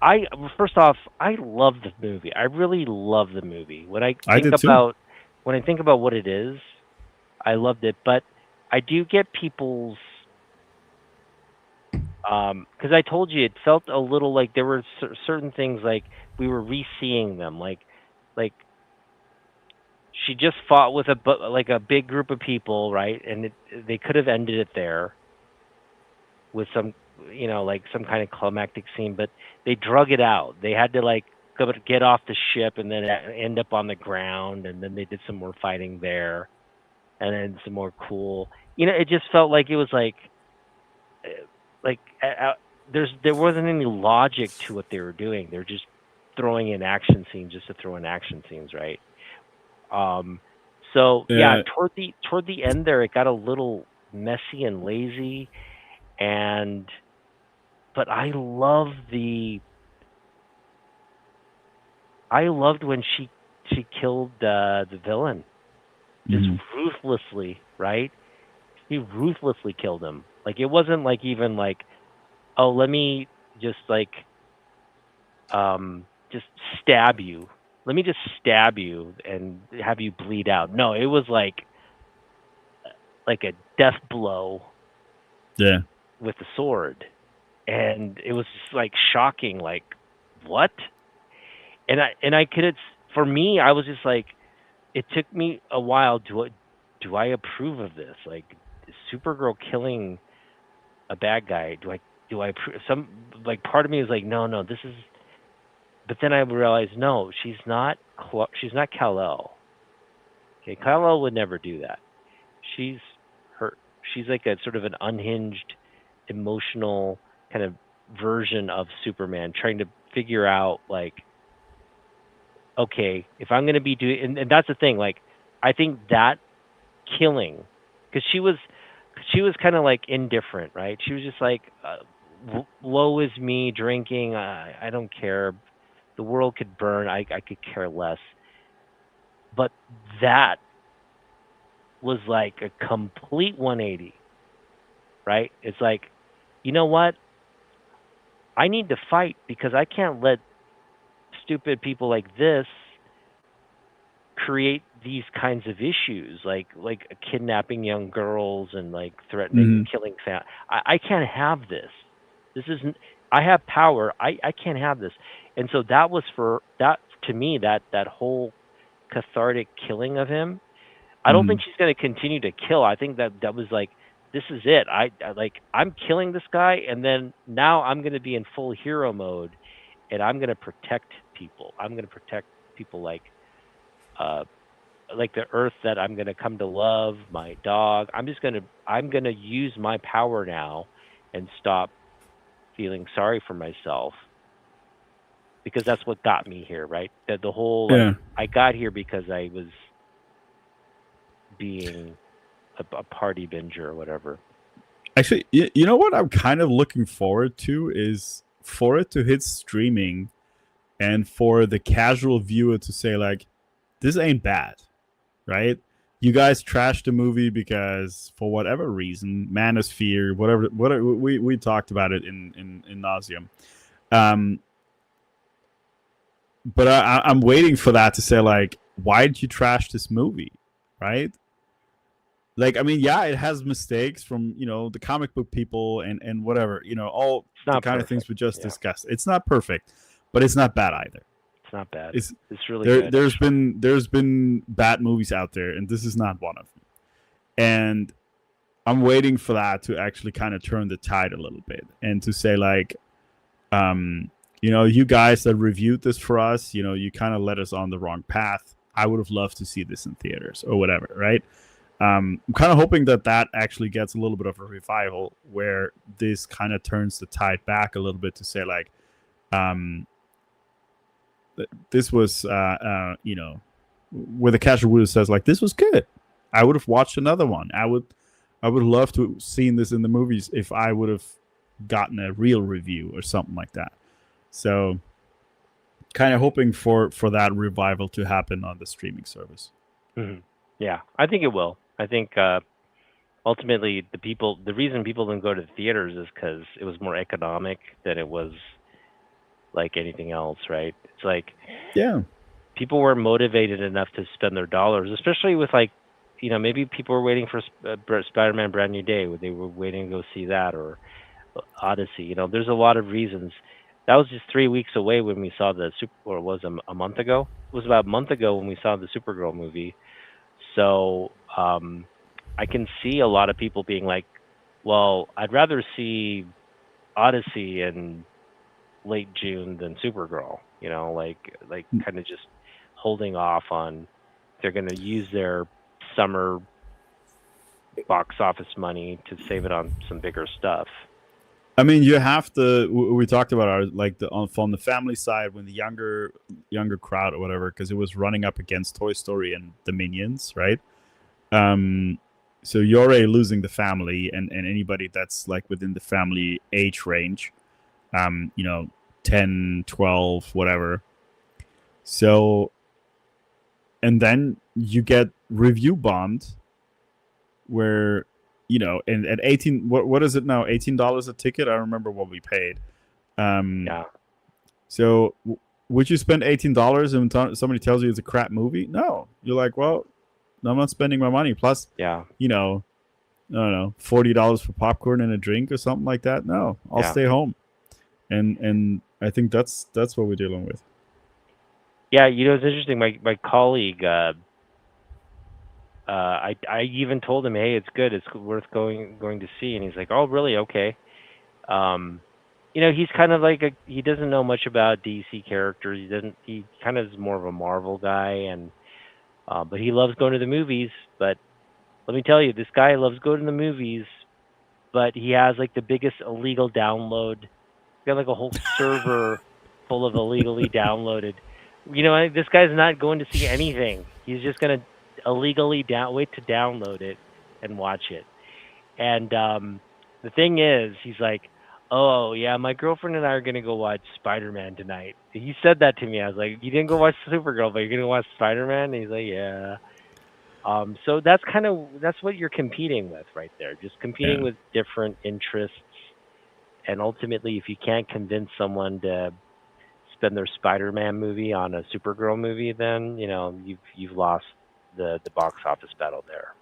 I First off, I love the movie. I really love the movie. I did too. When I think about what it is, I loved it. But I do get people's because I told you it felt a little like there were certain things like we were re-seeing them, like she just fought with like a big group of people, right? And they could have ended it there with some, like some kind of climactic scene, but they drug it out. They had to like get off the ship and then end up on the ground, and then they did some more fighting there, and then some more cool. It just felt like it was like there wasn't any logic to what they were doing. They're just throwing in action scenes just to throw in action scenes, right? Um, so yeah, Yeah, toward the end there, it got a little messy and lazy, and but I loved when she she killed the villain just Mm-hmm. ruthlessly, right? He ruthlessly killed him. Like it wasn't like even like, oh, let me just like just stab you. Let me just stab you and have you bleed out. No, it was like a death blow Yeah. with a sword. And it was just like shocking, like, what? And I could, for me, I was just like, it took me a while. Do I approve of this? Like, Supergirl killing a bad guy? Do I some like part of me is like, no, this is. But then I realized, no, she's not Kal-El. Okay, Kal-El would never do that. She's her. She's like a sort of an unhinged, emotional kind of version of Superman, trying to figure out like, okay, if I'm going to be doing, and that's the thing. Like, I think that killing, because she was kind of like indifferent, right? She was just like, woe is me, drinking. I don't care. The world could burn. I could care less. But that was like a complete 180, right? It's like, you know what? I need to fight because I can't let stupid people like this create these kinds of issues, like kidnapping young girls and like threatening Mm-hmm. killing I can't have this. This isn't. I have power. I can't have this. And so that was for that to me that whole cathartic killing of him. I don't Mm-hmm. think she's going to continue to kill. I think that was like, this is it. Like, I'm killing this guy, and then now I'm going to be in full hero mode, and I'm going to protect people. I'm going to protect people uh like the earth that I'm going to come to love, my dog. I'm going to use my power now and stop feeling sorry for myself, because that's what got me here, right? The whole like, Yeah. I got here because I was being a party binger or whatever. Actually, you know what I'm kind of looking forward to is for it to hit streaming and for the casual viewer to say like, this ain't bad, right? You guys trashed the movie because for whatever reason, manosphere, whatever we talked about it in nauseum. Um, but I'm waiting for that to say like, why did you trash this movie, right? Like, I mean, yeah, it has mistakes from the comic book people and whatever, all It's the not kind of things perfect. we just Yeah, discussed. It's not perfect, but it's not bad either. it's not bad. It's It's really there. good, There's actually. been bad movies out there, and this is not one of them. And I'm waiting for that to actually kind of turn the tide a little bit and to say like, you guys that reviewed this for us, you kind of led us on the wrong path. I would have loved to see this in theaters or whatever, right? I'm kind of hoping that actually gets a little bit of a revival where this kind of turns the tide back a little bit to say like, um, this was, where the casual reader says like, this was good. I would have watched another one. I would love to have seen this in the movies if I would have gotten a real review or something like that. So, kind of hoping for that revival to happen on the streaming service. Hmm. Yeah, I think it will. I think ultimately the reason people didn't go to the theaters is because it was more economic than it was like anything else, right? It's like Yeah. people weren't motivated enough to spend their dollars, especially with like, maybe people were waiting for Spider-Man Brand New Day. They were waiting to go see that, or Odyssey. There's a lot of reasons. That was just 3 weeks away when we saw the Super, or was it a month ago? It was about a month ago when we saw the Supergirl movie. So I can see a lot of people being like, well, I'd rather see Odyssey in late June than Supergirl. Like kind of just holding off on. They're going to use their summer box office money to save it on some bigger stuff. I mean, you have to. We talked about our like from the family side when the younger crowd or whatever, because it was running up against Toy Story and the Minions, right? Um, so you're already losing the family and anybody that's like within the family age range, um, you know, 10, 12, whatever. So and then you get review bombed, where and at 18, what is it now, $18 a ticket? I don't remember what we paid. Yeah. So would you spend $18 and somebody tells you it's a crap movie? No. You're like, well, I'm not spending my money. Plus, Yeah. I don't know, $40 for popcorn and a drink or something like that. No, I'll Yeah. stay home. And I think that's what we're dealing with. Yeah, it's interesting. My colleague, I even told him, hey, it's good. It's worth going to see. And he's like, oh, really? Okay. He's kind of like he doesn't know much about DC characters. He kind of is more of a Marvel guy, and but he loves going to the movies. But let me tell you, this guy loves going to the movies, but he has like the biggest illegal download. He's got like a whole server full of illegally downloaded. This guy's not going to see anything. He's just gonna illegally wait to download it and watch it. And the thing is, he's like, oh, yeah, my girlfriend and I are going to go watch Spider-Man tonight. He said that to me. I was like, you didn't go watch Supergirl, but you're going to watch Spider-Man? And he's like, yeah. So that's what you're competing with right there. Just competing with different interests. And ultimately, if you can't convince someone to spend their Spider-Man movie on a Supergirl movie, then, you've lost the box office battle there.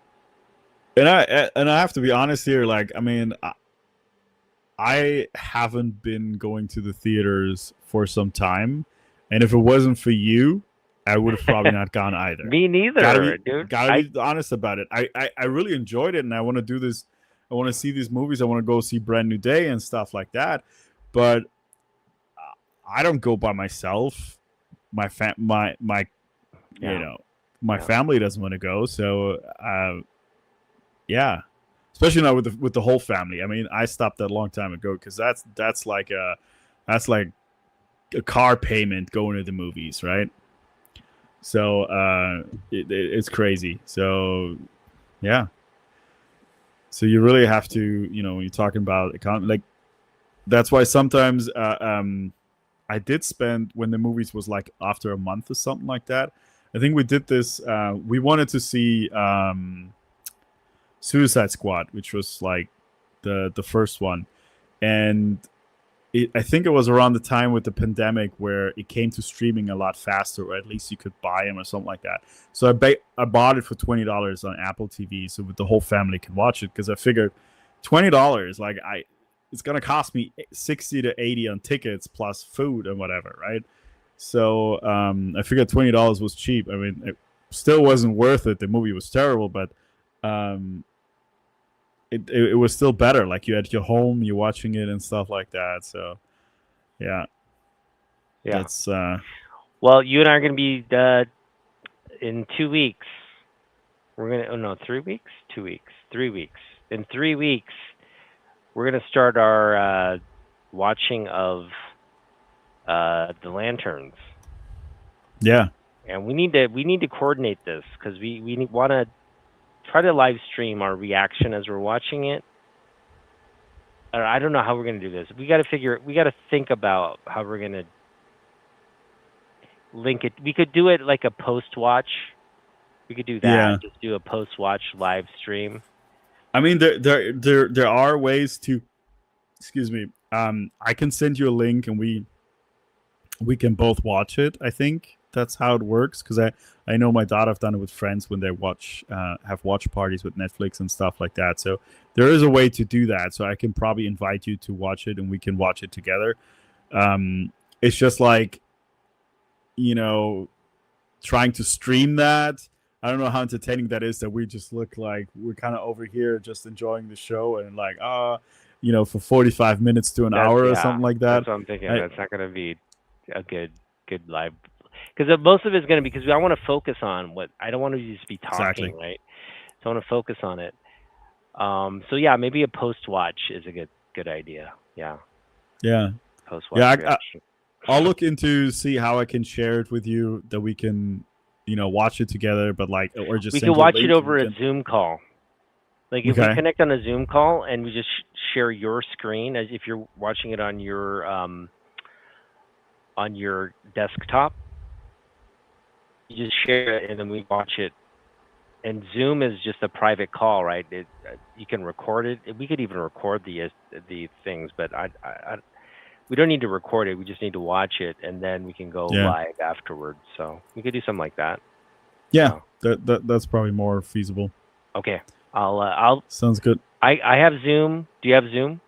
And I have to be honest here. Like, I mean, I haven't been going to the theaters for some time, and if it wasn't for you, I would have probably not gone either. Me neither, dude. Gotta be honest about it. I really enjoyed it, and I want to do this. I want to see these movies. I want to go see Brand New Day and stuff like that. But I don't go by myself. My family doesn't want to go. So yeah, especially now with the whole family. I mean, I stopped that a long time ago because that's like a car payment going to the movies, right? So it's crazy. So yeah. So you really have to, when you're talking about account, like that's why sometimes I did spend, when the movies was like after a month or something like that. I think we did this. We wanted to see Suicide Squad, which was like the first one, and I think it was around the time with the pandemic where it came to streaming a lot faster, or at least you could buy them or something like that. So I bought it for $20 on Apple TV, so the whole family can watch it, because I figured $20, like it's gonna cost me 60 to 80 on tickets plus food and whatever, right? So I figured $20 was cheap. I mean, it still wasn't worth it. The movie was terrible, but it was still better. Like, you at your home, you're watching it and stuff like that. So yeah. It's well, you and I are going to be in 2 weeks. We're going to 3 weeks, 2 weeks, 3 weeks. In 3 weeks, we're going to start our watching of the Lanterns. Yeah. And we need to coordinate this, because we want to try to live stream our reaction as we're watching it. I don't know how we're going to do this. We got to think about how we're going to link it. We could do it like a post-watch. We could do that. Yeah. Just do a post-watch live stream. I mean, there are ways to, excuse me. I can send you a link and we can both watch it. I think that's how it works, because I know my daughter have done it with friends when they have watch parties with Netflix and stuff like that. So there is a way to do that. So I can probably invite you to watch it and we can watch it together. It's just like, trying to stream that. I don't know how entertaining that is, that we just look like we're kind of over here just enjoying the show and like, for 45 minutes to an hour or something like that. That's what I'm thinking. That's not going to be a good live, because most of it's going to be, because I want to focus on what I don't want to just be talking, right? So I want to focus on it. So yeah, maybe a post watch is a good idea. Yeah. Post watch. Yeah, I'll look into see how I can share it with you, that we can, watch it together, but like, or just we can watch it over a Zoom call. Like if we connect on a Zoom call and we just share your screen, as if you're watching it on your desktop, you just share it and then we watch it. And Zoom is just a private call, right? You can record it. We could even record the things, but we don't need to record it. We just need to watch it, and then we can go live afterwards. So we could do something like that. Yeah, that's probably more feasible. Okay, I'll. Sounds good. I have Zoom. Do you have Zoom?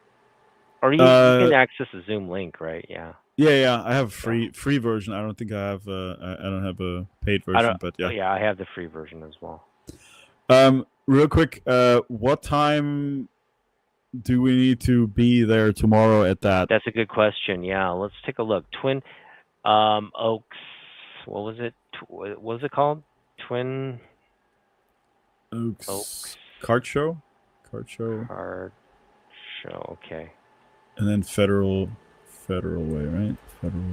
Or you can access a Zoom link, right? Yeah. Yeah. I have free version. I don't think I have. I don't have a paid version, but yeah. Yeah, I have the free version as well. Real quick, what time do we need to be there tomorrow at that? That's a good question. Yeah, let's take a look. Twin Oaks. What was it? What was it called? Twin Oaks. Card show. Okay. And then Federal Way, right? Federal.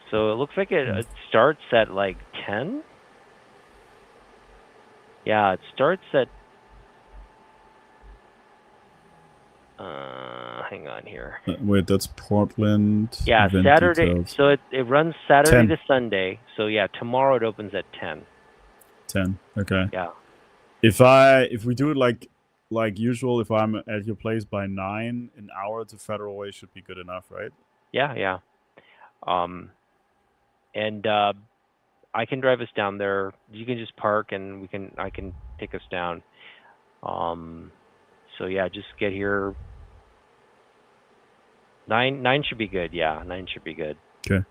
So it looks like it starts at like 10. Yeah, it starts at. Hang on here. Wait, that's Portland. Yeah, Saturday. Details. So it runs Saturday to Sunday. So yeah, tomorrow it opens at 10. 10. Okay. Yeah. If we do it like usual, if I'm at your place by 9, an hour to Federal Way should be good enough, right? Yeah. And I can drive us down there. You can just park, and I can take us down. So yeah, just get here. 9 should be good. Yeah, 9 should be good. Okay.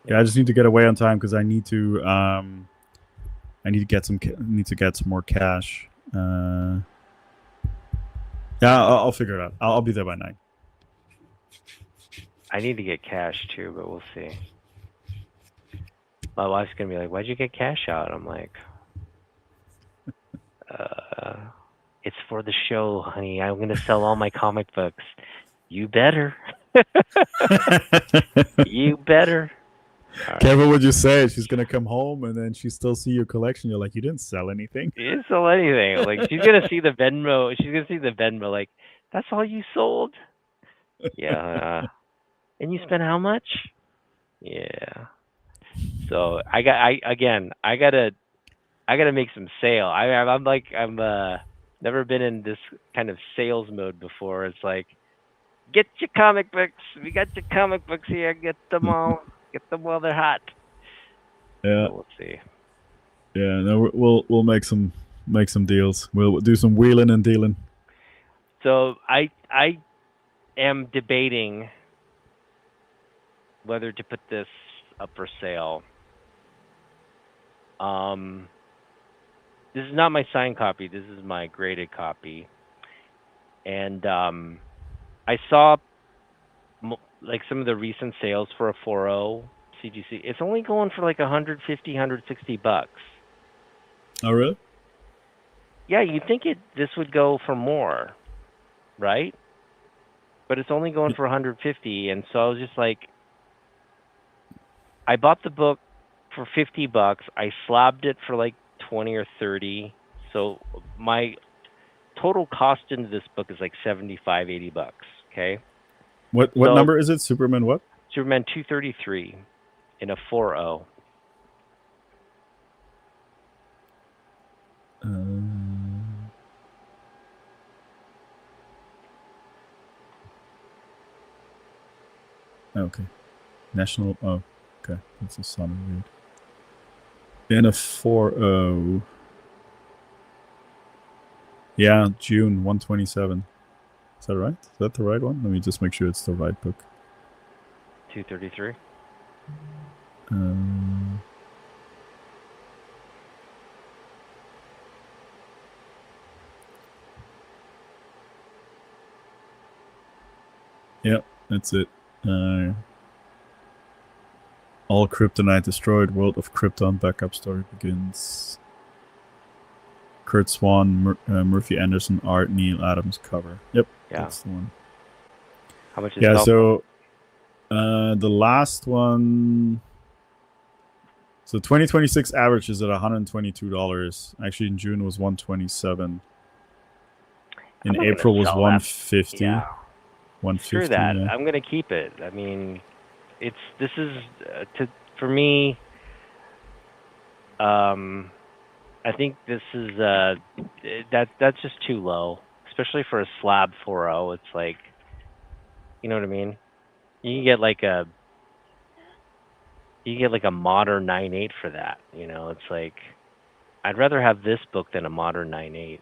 Yeah, I just need to get away on time because I need to get some more cash. Yeah, I'll figure it out. I'll be there by 9. I need to get cash too, but we'll see. My wife's gonna be like, "Why'd you get cash out?" I'm like, "It's for the show, honey. I'm gonna sell all my comic books." You better. You better. Right. Careful what you say. She's gonna come home and then she still see your collection. You're like, you didn't sell anything. You didn't sell anything. Like she's gonna see the Venmo. She's gonna see the Venmo. Like, that's all you sold. Yeah. And you spent how much? Yeah. So I gotta make some sale. I'm never been in this kind of sales mode before. It's like, get your comic books. We got your comic books here. Get them all. Get them while they're hot. Yeah. So we'll see. Yeah. No, we'll make some deals. We'll do some wheeling and dealing. So I am debating whether to put this up for sale. This is not my signed copy. This is my graded copy. And I saw like some of the recent sales for a 4.0 CGC. It's only going for like $150, $160. Oh, really? Yeah, you'd think this would go for more, right? But it's only going for $150, and so I was just like, I bought the book for $50. I slabbed it for like 20 or 30. So my total cost into this book is like $75, $80. Okay. What number is it? Superman what? Superman 233 in a 4.0. Okay. National. Oh, okay. That's a summary read. In a 4.0. Yeah, June 127. Is that right? Is that the right one? Let me just make sure it's the right book. 233. Yep, that's it. All Kryptonite destroyed. World of Krypton backup story begins. Kurt Swan, Murphy Anderson art, Neil Adams cover. Yep, that's the one. How much is it? Yeah, so the last one. So 2026 average is at $122. Actually, in June was $127. In April was $150. Yeah. $150. Screw that. Yeah. I'm gonna keep it. I mean, for me. I think this is that's just too low, especially for a slab 4.0. It's like, you know what I mean? You can get like a modern 9.8 for that. It's like I'd rather have this book than a modern 9.8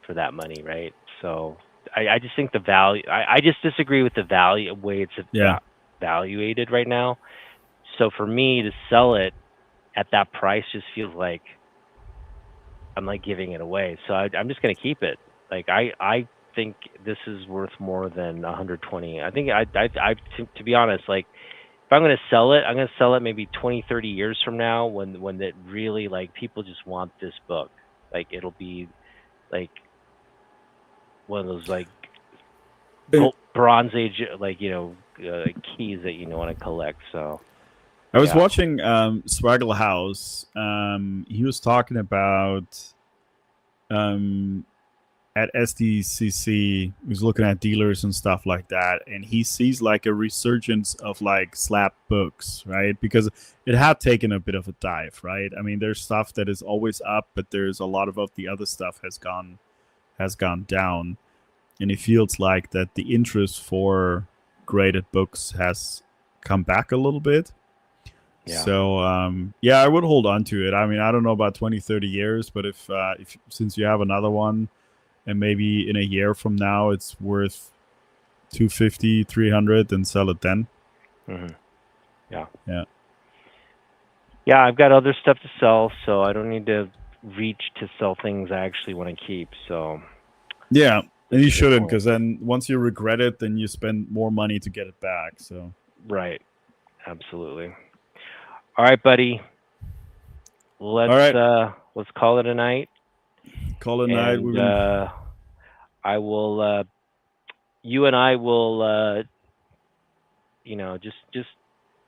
for that money, right? So I just think the value. I just disagree with the value way it's Yeah. valuated right now. So for me to sell it at that price just feels like I'm like giving it away. So I'm just gonna keep it. Like I think this is worth more than 120. I think to be honest, like if I'm gonna sell it, I'm gonna sell it maybe 20, 30 years from now when it really like people just want this book. Like it'll be like one of those like Bronze Age like keys that want to collect. So I was yeah. watching Swaggle House. He was talking about at SDCC. He was looking at dealers and stuff like that, and he sees like a resurgence of like slap books, right? Because it had taken a bit of a dive, right? I mean, there's stuff that is always up, but there's a lot of the other stuff has gone down, and it feels like that the interest for graded books has come back a little bit. Yeah. So yeah, I would hold on to it. I mean, I don't know about 20, 30 years, but if since you have another one and maybe in a year from now it's worth 250, 300, then sell it then. Mm-hmm. Yeah. Yeah. Yeah, I've got other stuff to sell, so I don't need to reach to sell things I actually want to keep. So yeah, and you shouldn't, because then once you regret it, then you spend more money to get it back. So right, absolutely. All right, buddy. Let's let's call it a night. Call it a night. And I will. You and I will. Just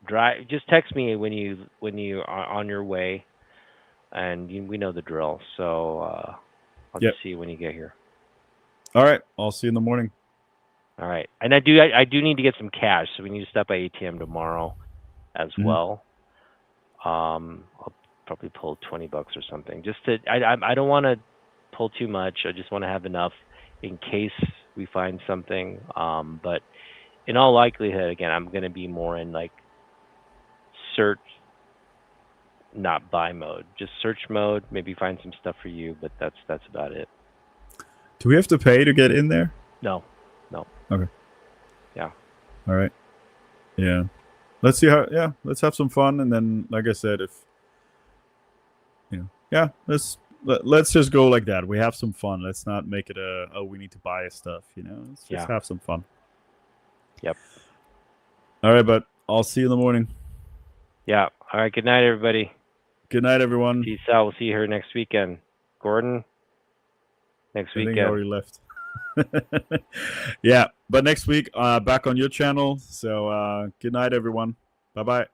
drive. Just text me when you are on your way, and we know the drill. So I'll just see you when you get here. All right, I'll see you in the morning. All right, and I do need to get some cash, so we need to stop by ATM tomorrow, as well. I'll probably pull $20 or something. Just to I don't want to pull too much. I just want to have enough in case we find something. But in all likelihood, again, I'm going to be more in like search, not buy mode. Just search mode. Maybe find some stuff for you, but that's about it. Do we have to pay to get in there? No. Okay. Yeah. All right. Yeah. Let's see how. Yeah. Let's have some fun, and then, like I said, if yeah, let's just go like that. We have some fun. Let's not make it we need to buy stuff. Let's just have some fun. Yep. All right, but I'll see you in the morning. Yeah. All right. Good night, everybody. Good night, everyone. Peace out. We'll see you here next weekend. Gordon, next weekend. I think he already left. Yeah, but next week, back on your channel. So good night, everyone. Bye-bye.